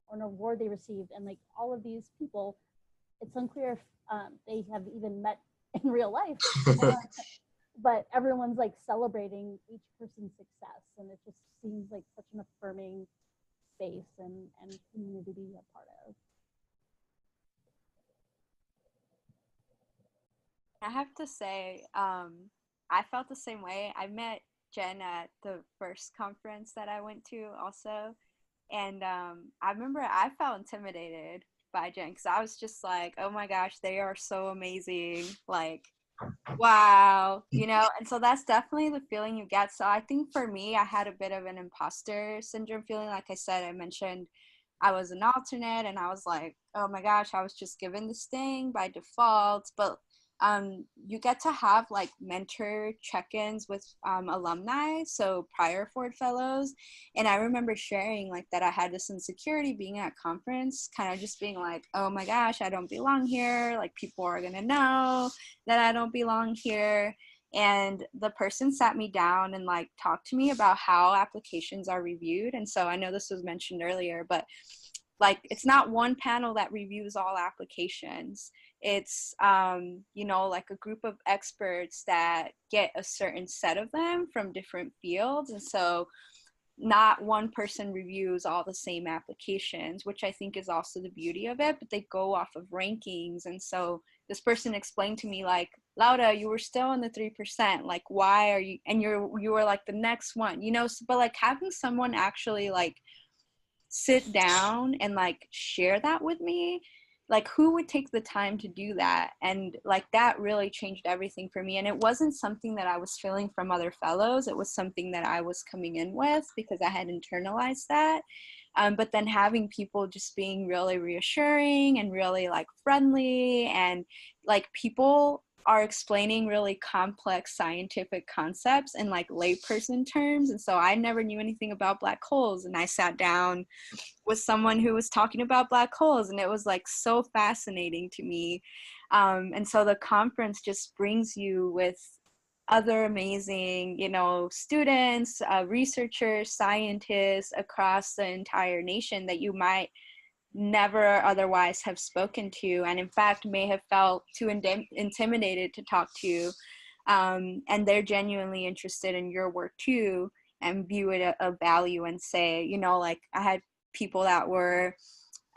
or an award they received, and like all of these people, it's unclear if they have even met in real life, but everyone's like celebrating each person's success, and it just seems like such an affirming space and community to be a part of.
I have to say, I felt the same way. I met Jen at the first conference that I went to also. And I remember I felt intimidated by Jen because I was just like, oh my gosh, they are so amazing. Like, wow, you know? And so that's definitely the feeling you get. So I think for me, I had a bit of an imposter syndrome feeling. Like I said, I mentioned I was an alternate and I was like, oh my gosh, I was just given this thing by default. But you get to have like mentor check-ins with alumni, so prior Ford fellows, and I remember sharing like that I had this insecurity being at conference, kind of just being like, oh my gosh, I don't belong here, like people are gonna know that I don't belong here. And the person sat me down and like talked to me about how applications are reviewed. And so I know this was mentioned earlier, but like it's not one panel that reviews all applications. It's you know, like a group of experts that get a certain set of them from different fields, and so not one person reviews all the same applications, which I think is also the beauty of it, but they go off of rankings. And so this person explained to me like, Laura, you were still in the 3%, like why are you, and you were like the next one, you know. But like having someone actually like sit down and like share that with me, like who would take the time to do that? And like that really changed everything for me. And it wasn't something that I was feeling from other fellows, it was something that I was coming in with because I had internalized that. But then having people just being really reassuring and really like friendly, and like people are explaining really complex scientific concepts in like layperson terms. And so I never knew anything about black holes, and I sat down with someone who was talking about black holes, and it was like so fascinating to me. And so the conference just brings you with other amazing, you know, students, researchers, scientists across the entire nation that you might never otherwise have spoken to, and in fact may have felt too intimidated to talk to, and they're genuinely interested in your work too and view it a value and say, you know, like I had people that were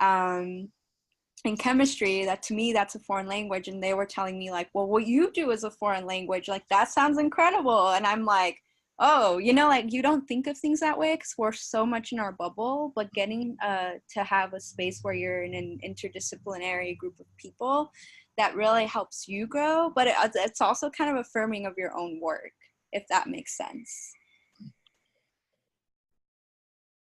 in chemistry that to me that's a foreign language, and they were telling me like, well, what you do is a foreign language, like that sounds incredible. And I'm like, oh, you know, like you don't think of things that way because we're so much in our bubble, but getting to have a space where you're in an interdisciplinary group of people, that really helps you grow. But it's also kind of affirming of your own work, if that makes sense.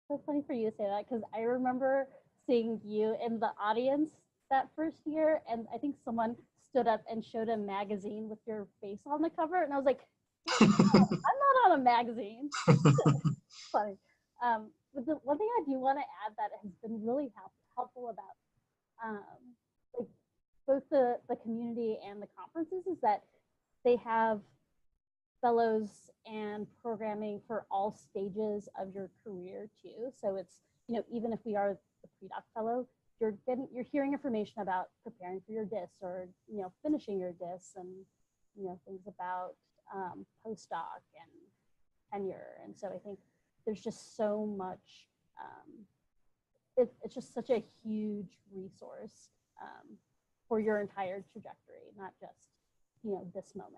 So funny for you to say that, because I remember seeing you in the audience that first year, and I think someone stood up and showed a magazine with your face on the cover, and I was like, I'm not on a magazine. Funny. But the one thing I do want to add that has been really helpful about like both the community and the conferences is that they have fellows and programming for all stages of your career too. So it's, you know, even if we are the pre-doc fellow, you're hearing information about preparing for your DIS, or, you know, finishing your DIS, and, you know, things about postdoc and tenure. And so I think there's just so much, it's just such a huge resource for your entire trajectory, not just, you know, this moment,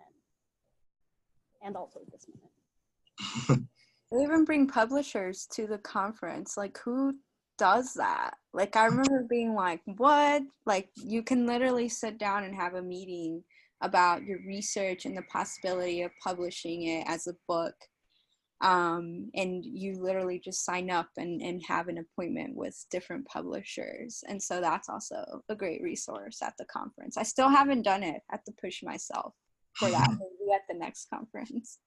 and also this moment.
They even bring publishers to the conference. Like, who does that? Like, I remember being like, what? Like, you can literally sit down and have a meeting about your research and the possibility of publishing it as a book. And you literally just sign up and have an appointment with different publishers. And so that's also a great resource at the conference. I still haven't done it. I have to push myself for that, maybe at the next conference.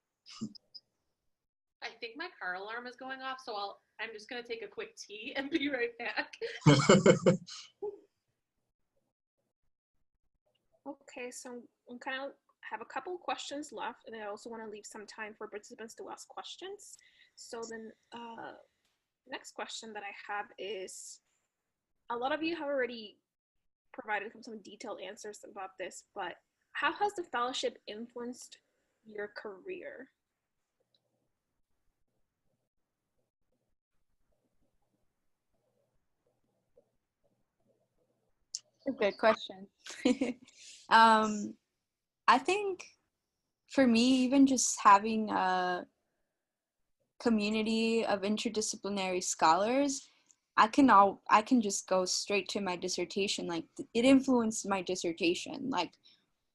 I think my car alarm is going off, so I'm just going to take a quick tea and be right back.
Okay, so I'm kind of have a couple questions left, and I also want to leave some time for participants to ask questions. So then next question that I have is, a lot of you have already provided some detailed answers about this, but how has the fellowship influenced your career?
A good question. I think for me, even just having a community of interdisciplinary scholars, I can just go straight to my dissertation. Like, it influenced my dissertation, like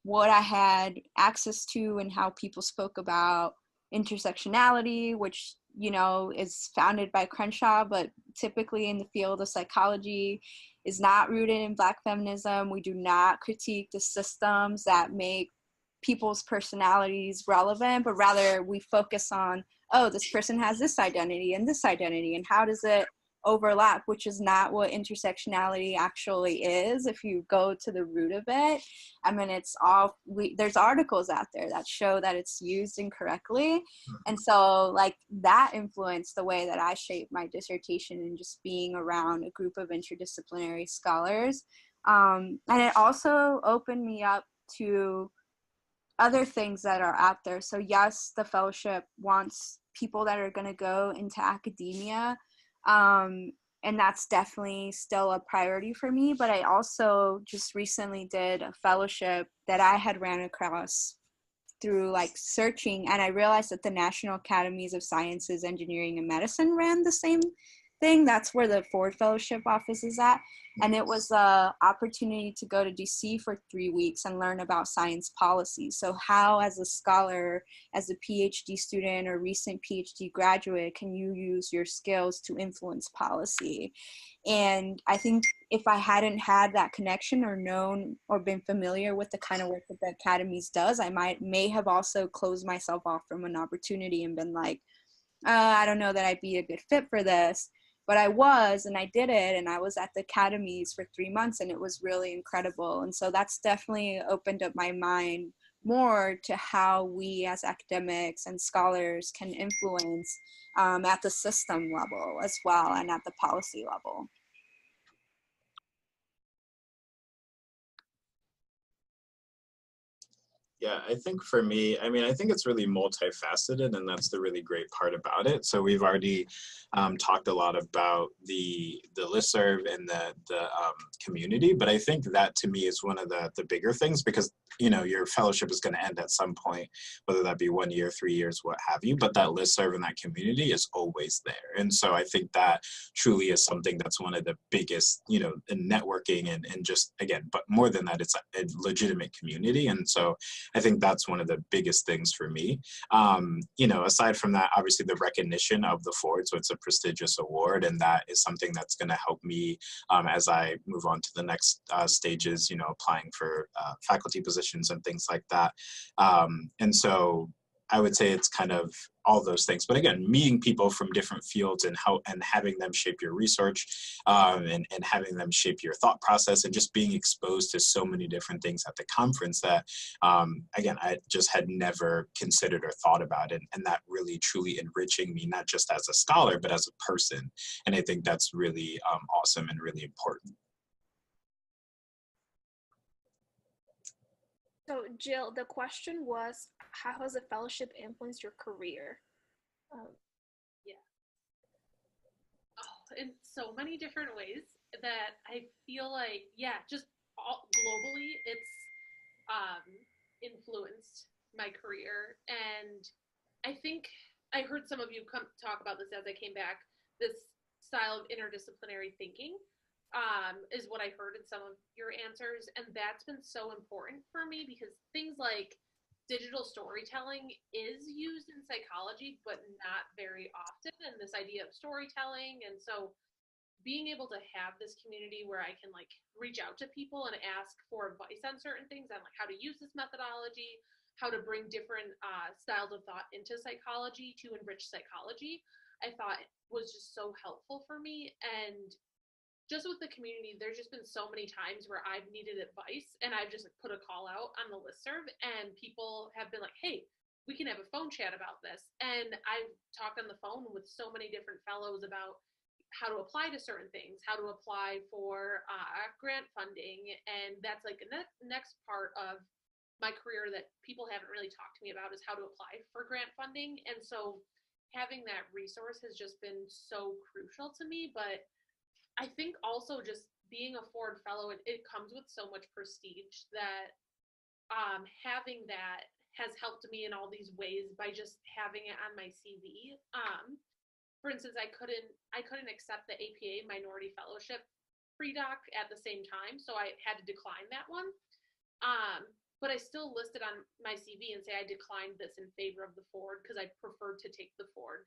what I had access to and how people spoke about intersectionality, which, you know, is founded by Crenshaw, but typically in the field of psychology is not rooted in Black feminism. We do not critique the systems that make people's personalities relevant, but rather we focus on, oh, this person has this identity, and how does it overlap, which is not what intersectionality actually is. If you go to the root of it, I mean, it's all, there's articles out there that show that it's used incorrectly. And so like that influenced the way that I shaped my dissertation, and just being around a group of interdisciplinary scholars. And it also opened me up to other things that are out there. So yes, the fellowship wants people that are going to go into academia, and that's definitely still a priority for me. But I also just recently did a fellowship that I had ran across through like searching, and I realized that the National Academies of Sciences, Engineering, and Medicine ran the same thing. That's where the Ford Fellowship office is at. And it was an opportunity to go to DC for 3 weeks and learn about science policy. So how, as a scholar, as a PhD student or recent PhD graduate, can you use your skills to influence policy? And I think if I hadn't had that connection or known or been familiar with the kind of work that the Academies does, I may have also closed myself off from an opportunity and been like, I don't know that I'd be a good fit for this. But I was, and I did it, and I was at the Academies for 3 months, and it was really incredible. And so that's definitely opened up my mind more to how we as academics and scholars can influence at the system level as well, and at the policy level.
Yeah, I think for me, I mean, I think it's really multifaceted, and that's the really great part about it. So we've already talked a lot about the listserv and the community, but I think that to me is one of the bigger things, because, you know, your fellowship is going to end at some point, whether that be 1 year, 3 years, what have you, but that listserv and that community is always there. And so I think that truly is something that's one of the biggest, you know, in networking and just, again, but more than that, it's a legitimate community. And so I think that's one of the biggest things for me. You know, aside from that, obviously the recognition of the Ford, so it's a prestigious award, and that is something that's going to help me as I move on to the next stages, you know, applying for faculty positions and things like that. And so I would say it's kind of all those things. But again, meeting people from different fields and having them shape your research and having them shape your thought process, and just being exposed to so many different things at the conference that, again, I just had never considered or thought about it. And that really truly enriching me, not just as a scholar, but as a person. And I think that's really awesome and really important.
So Jill, the question was, how has the fellowship influenced your career?
Yeah. Oh, in so many different ways that I feel like, yeah, just globally, it's influenced my career. And I think I heard some of you talk about this as I came back, this style of interdisciplinary thinking. Is what I heard in some of your answers. And that's been so important for me, because things like digital storytelling is used in psychology, but not very often, and this idea of storytelling. And so being able to have this community where I can like reach out to people and ask for advice on certain things, on like how to use this methodology, how to bring different styles of thought into psychology to enrich psychology, I thought was just so helpful for me. And just with the community, there's just been so many times where I've needed advice and I've just put a call out on the listserv and people have been like, hey, we can have a phone chat about this. And I've talked on the phone with so many different fellows about how to apply to certain things, how to apply for grant funding. And that's like the next part of my career that people haven't really talked to me about, is how to apply for grant funding. And so having that resource has just been so crucial to me. But I think also just being a Ford Fellow, it comes with so much prestige that having that has helped me in all these ways by just having it on my CV. For instance, I couldn't accept the APA Minority Fellowship pre-doc at the same time, so I had to decline that one. But I still listed on my CV and say I declined this in favor of the Ford because I preferred to take the Ford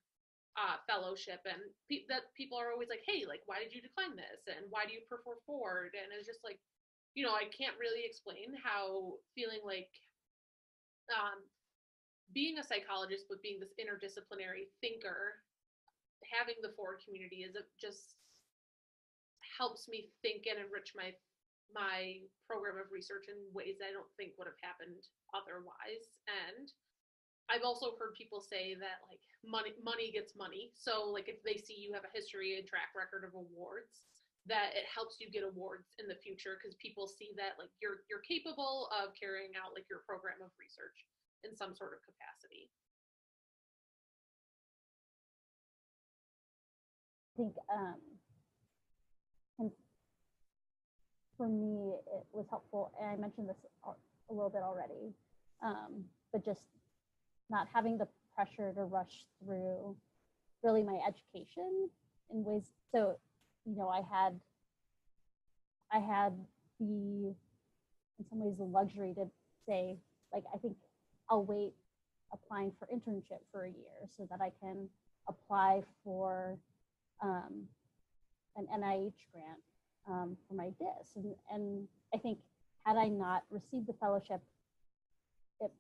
fellowship. And that people are always like, hey, like, why did you decline this? And why do you prefer Ford? And it's just like, you know, I can't really explain how feeling like being a psychologist, but being this interdisciplinary thinker, having the Ford community just helps me think and enrich my program of research in ways I don't think would have happened otherwise. And I've also heard people say that like money gets money. So like if they see you have a history and track record of awards, that it helps you get awards in the future because people see that like you're capable of carrying out like your program of research in some sort of capacity.
I think and for me, it was helpful, and I mentioned this a little bit already, but just not having the pressure to rush through really my education in ways. So, you know, I had the, in some ways, the luxury to say, like, I think I'll wait applying for internship for a year so that I can apply for an NIH grant for my DIS. And I think had I not received the fellowship, it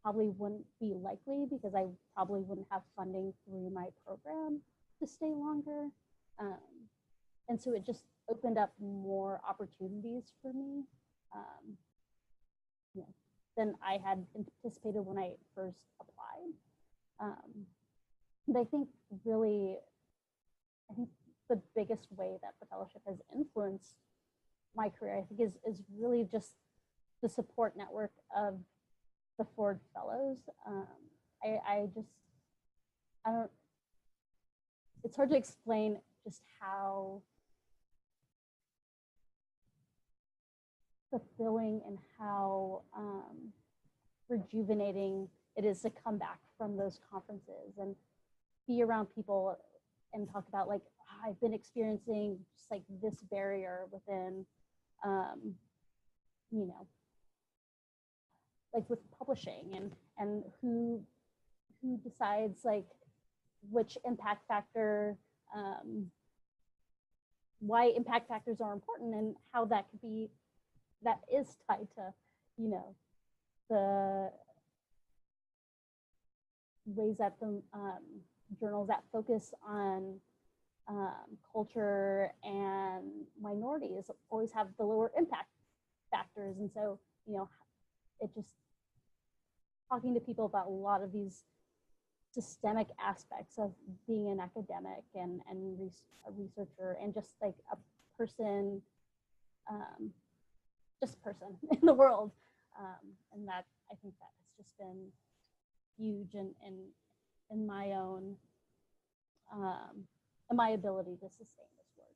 probably wouldn't be likely because I probably wouldn't have funding through my program to stay longer. And so it just opened up more opportunities for me you know, than I had anticipated when I first applied. But I think really, the biggest way that the fellowship has influenced my career, I think, is really just the support network of the Ford Fellows. It's hard to explain just how fulfilling and how rejuvenating it is to come back from those conferences and be around people and talk about like, I've been experiencing just like this barrier within, you know, like with publishing and who decides like which impact factor, why impact factors are important and how that is tied to, you know, the ways that the journals that focus on culture and minorities always have the lower impact factors. And so, you know, it just talking to people about a lot of these systemic aspects of being an academic and a researcher and just like a person, just person in the world. And that, I think that has just been huge in my own, in my ability to sustain this work.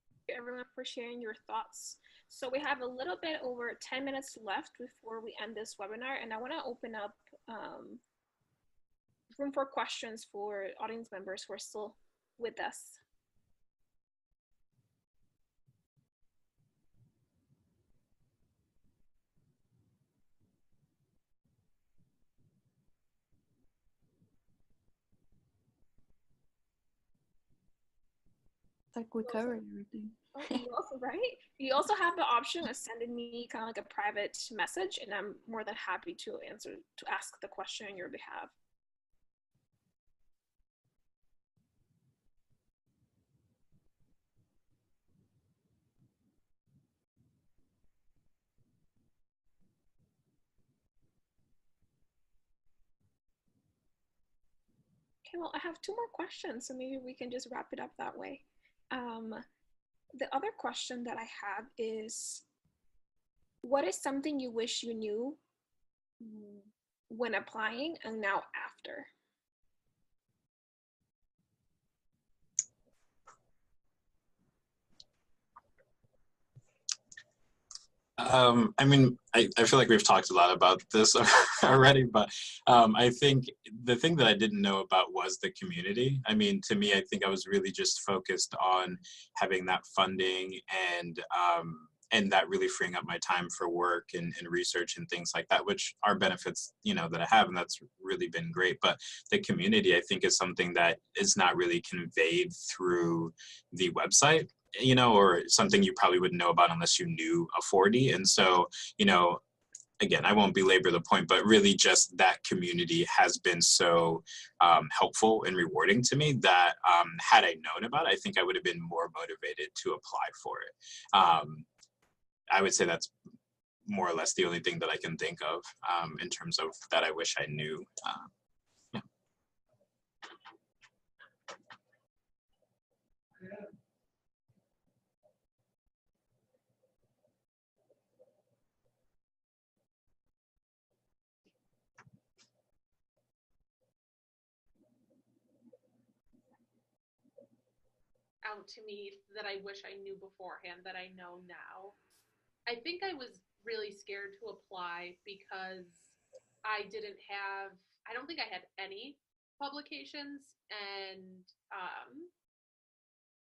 Thank you everyone for sharing your thoughts. So we have a little bit over 10 minutes left before we end this webinar, and I want to open up room for questions for audience members who are still with us.
Like we covered everything.
Oh, you also, right? You also have the option of sending me kind of like a private message, and I'm more than happy to ask the question on your behalf. Okay, well, I have 2 more questions, so maybe we can just wrap it up that way. The other question that I have is, what is something you wish you knew when applying and now after?
I mean, I feel like we've talked a lot about this already, but I think the thing that I didn't know about was the community. I mean, to me, I think I was really just focused on having that funding and that really freeing up my time for work and research and things like that, which are benefits, you know, that I have, and that's really been great. But the community, I think, is something that is not really conveyed through the website, you know, or something you probably wouldn't know about unless you knew a 40. And so, you know, again, I won't belabor the point, but really just that community has been so helpful and rewarding to me that had I known about it, I think I would have been more motivated to apply for it. I would say that's more or less the only thing that I can think of in terms of that I wish I knew. Yeah.
Out to me that I wish I knew beforehand that I know now. I think I was really scared to apply because I don't think I had any publications, and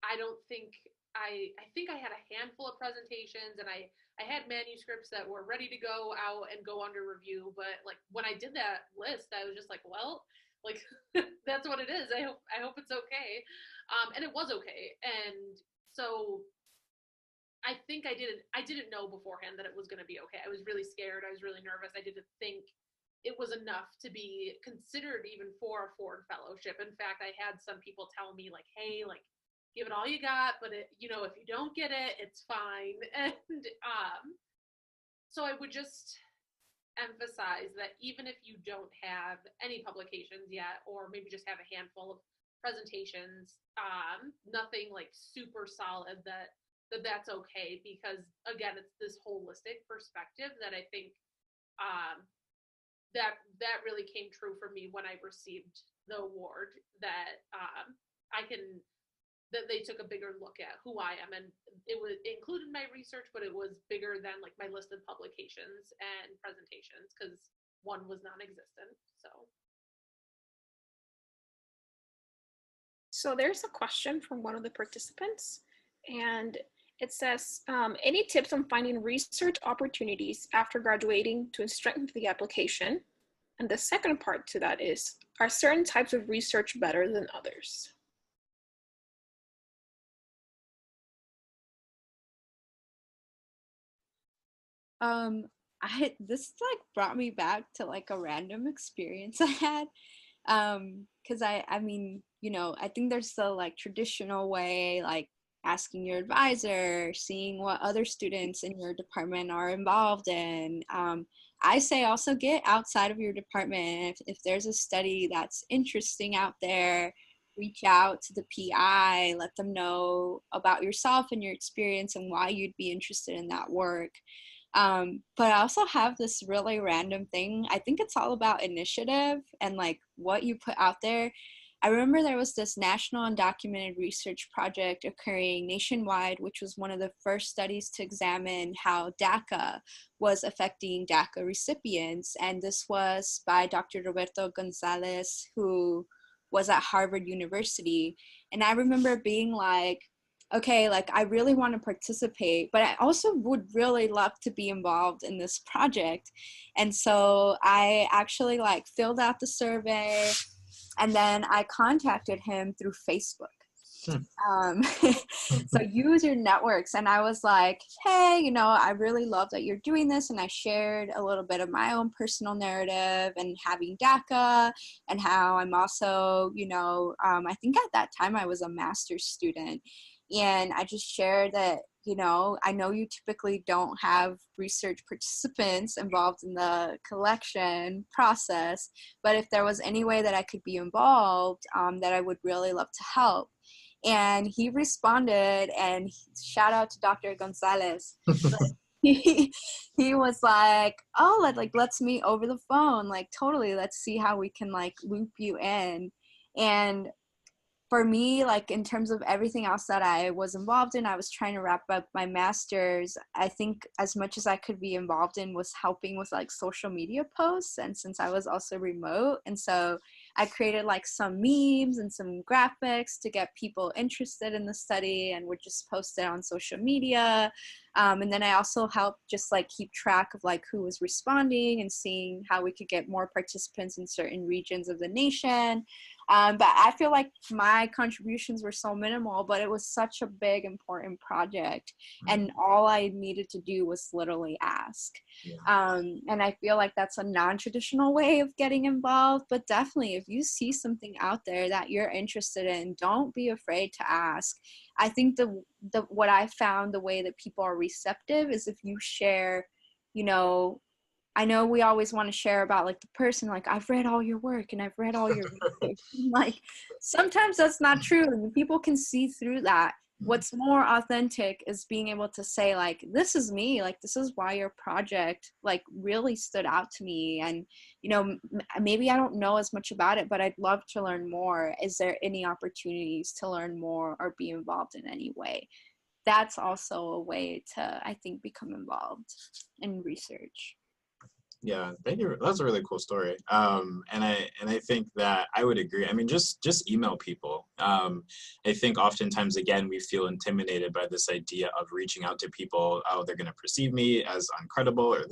I don't think I think I had a handful of presentations, and I had manuscripts that were ready to go out and go under review, but like when I did that list, I was just like, well, like that's what it is. I hope it's okay. And it was okay. And so I think I didn't know beforehand that it was going to be okay. I was really scared. I was really nervous. I didn't think it was enough to be considered even for a Ford Fellowship. In fact, I had some people tell me like, hey, like, give it all you got, but it, you know, if you don't get it, it's fine. And so I would just emphasize that even if you don't have any publications yet, or maybe just have a handful of presentations, nothing like super solid, that's okay, because again, it's this holistic perspective that I think that really came true for me when I received the award, that that they took a bigger look at who I am, and it included my research, but it was bigger than like my list of publications and presentations, because one was non-existent.
So there's a question from one of the participants, and it says, any tips on finding research opportunities after graduating to strengthen the application? And the second part to that is, are certain types of research better than others?
This like brought me back to like a random experience I had. Because I mean, you know, I think there's the like traditional way, like asking your advisor, seeing what other students in your department are involved in. I say also get outside of your department. If there's a study that's interesting out there, reach out to the PI, let them know about yourself and your experience and why you'd be interested in that work. But I also have this really random thing. I think it's all about initiative and like what you put out there. I remember there was this national undocumented research project occurring nationwide, which was one of the first studies to examine how DACA was affecting DACA recipients. And this was by Dr. Roberto Gonzalez, who was at Harvard University. And I remember being like, okay, like I really want to participate, but I also would really love to be involved in this project. And so I actually like filled out the survey, and then I contacted him through Facebook. So use your networks. And I was like, hey, you know, I really love that you're doing this. And I shared a little bit of my own personal narrative and having DACA and how I'm also, you know, I think at that time I was a master's student. And I just shared that, you know, I know you typically don't have research participants involved in the collection process, but if there was any way that I could be involved, that I would really love to help. And he responded, and shout out to Dr. Gonzalez. he was like, oh, let's meet over the phone. Like, totally, let's see how we can like loop you in. And for me, like in terms of everything else that I was involved in, I was trying to wrap up my master's. I think as much as I could be involved in was helping with like social media posts. And since I was also remote, and so I created like some memes and some graphics to get people interested in the study and would just post it on social media. And then I also helped just like keep track of like who was responding and seeing how we could get more participants in certain regions of the nation. But I feel like my contributions were so minimal, but it was such a big, important project. And all I needed to do was literally ask. And I feel like that's a non-traditional way of getting involved. But definitely, if you see something out there that you're interested in, don't be afraid to ask. I think what I found, the way that people are receptive is if you share, you know, I know we always want to share about like the person, like I've read all your work and I've read all your research. Like sometimes that's not true, and people can see through that. What's more authentic is being able to say like, this is me, like this is why your project like really stood out to me, and you know, maybe I don't know as much about it, but I'd love to learn more. Is there any opportunities to learn more or be involved in any way? That's also a way to, I think, become involved in research.
Yeah, thank you. That's a really cool story. And I think that I would agree. I mean, just email people. I think oftentimes, again, we feel intimidated by this idea of reaching out to people. Oh, they're going to perceive me as uncredible or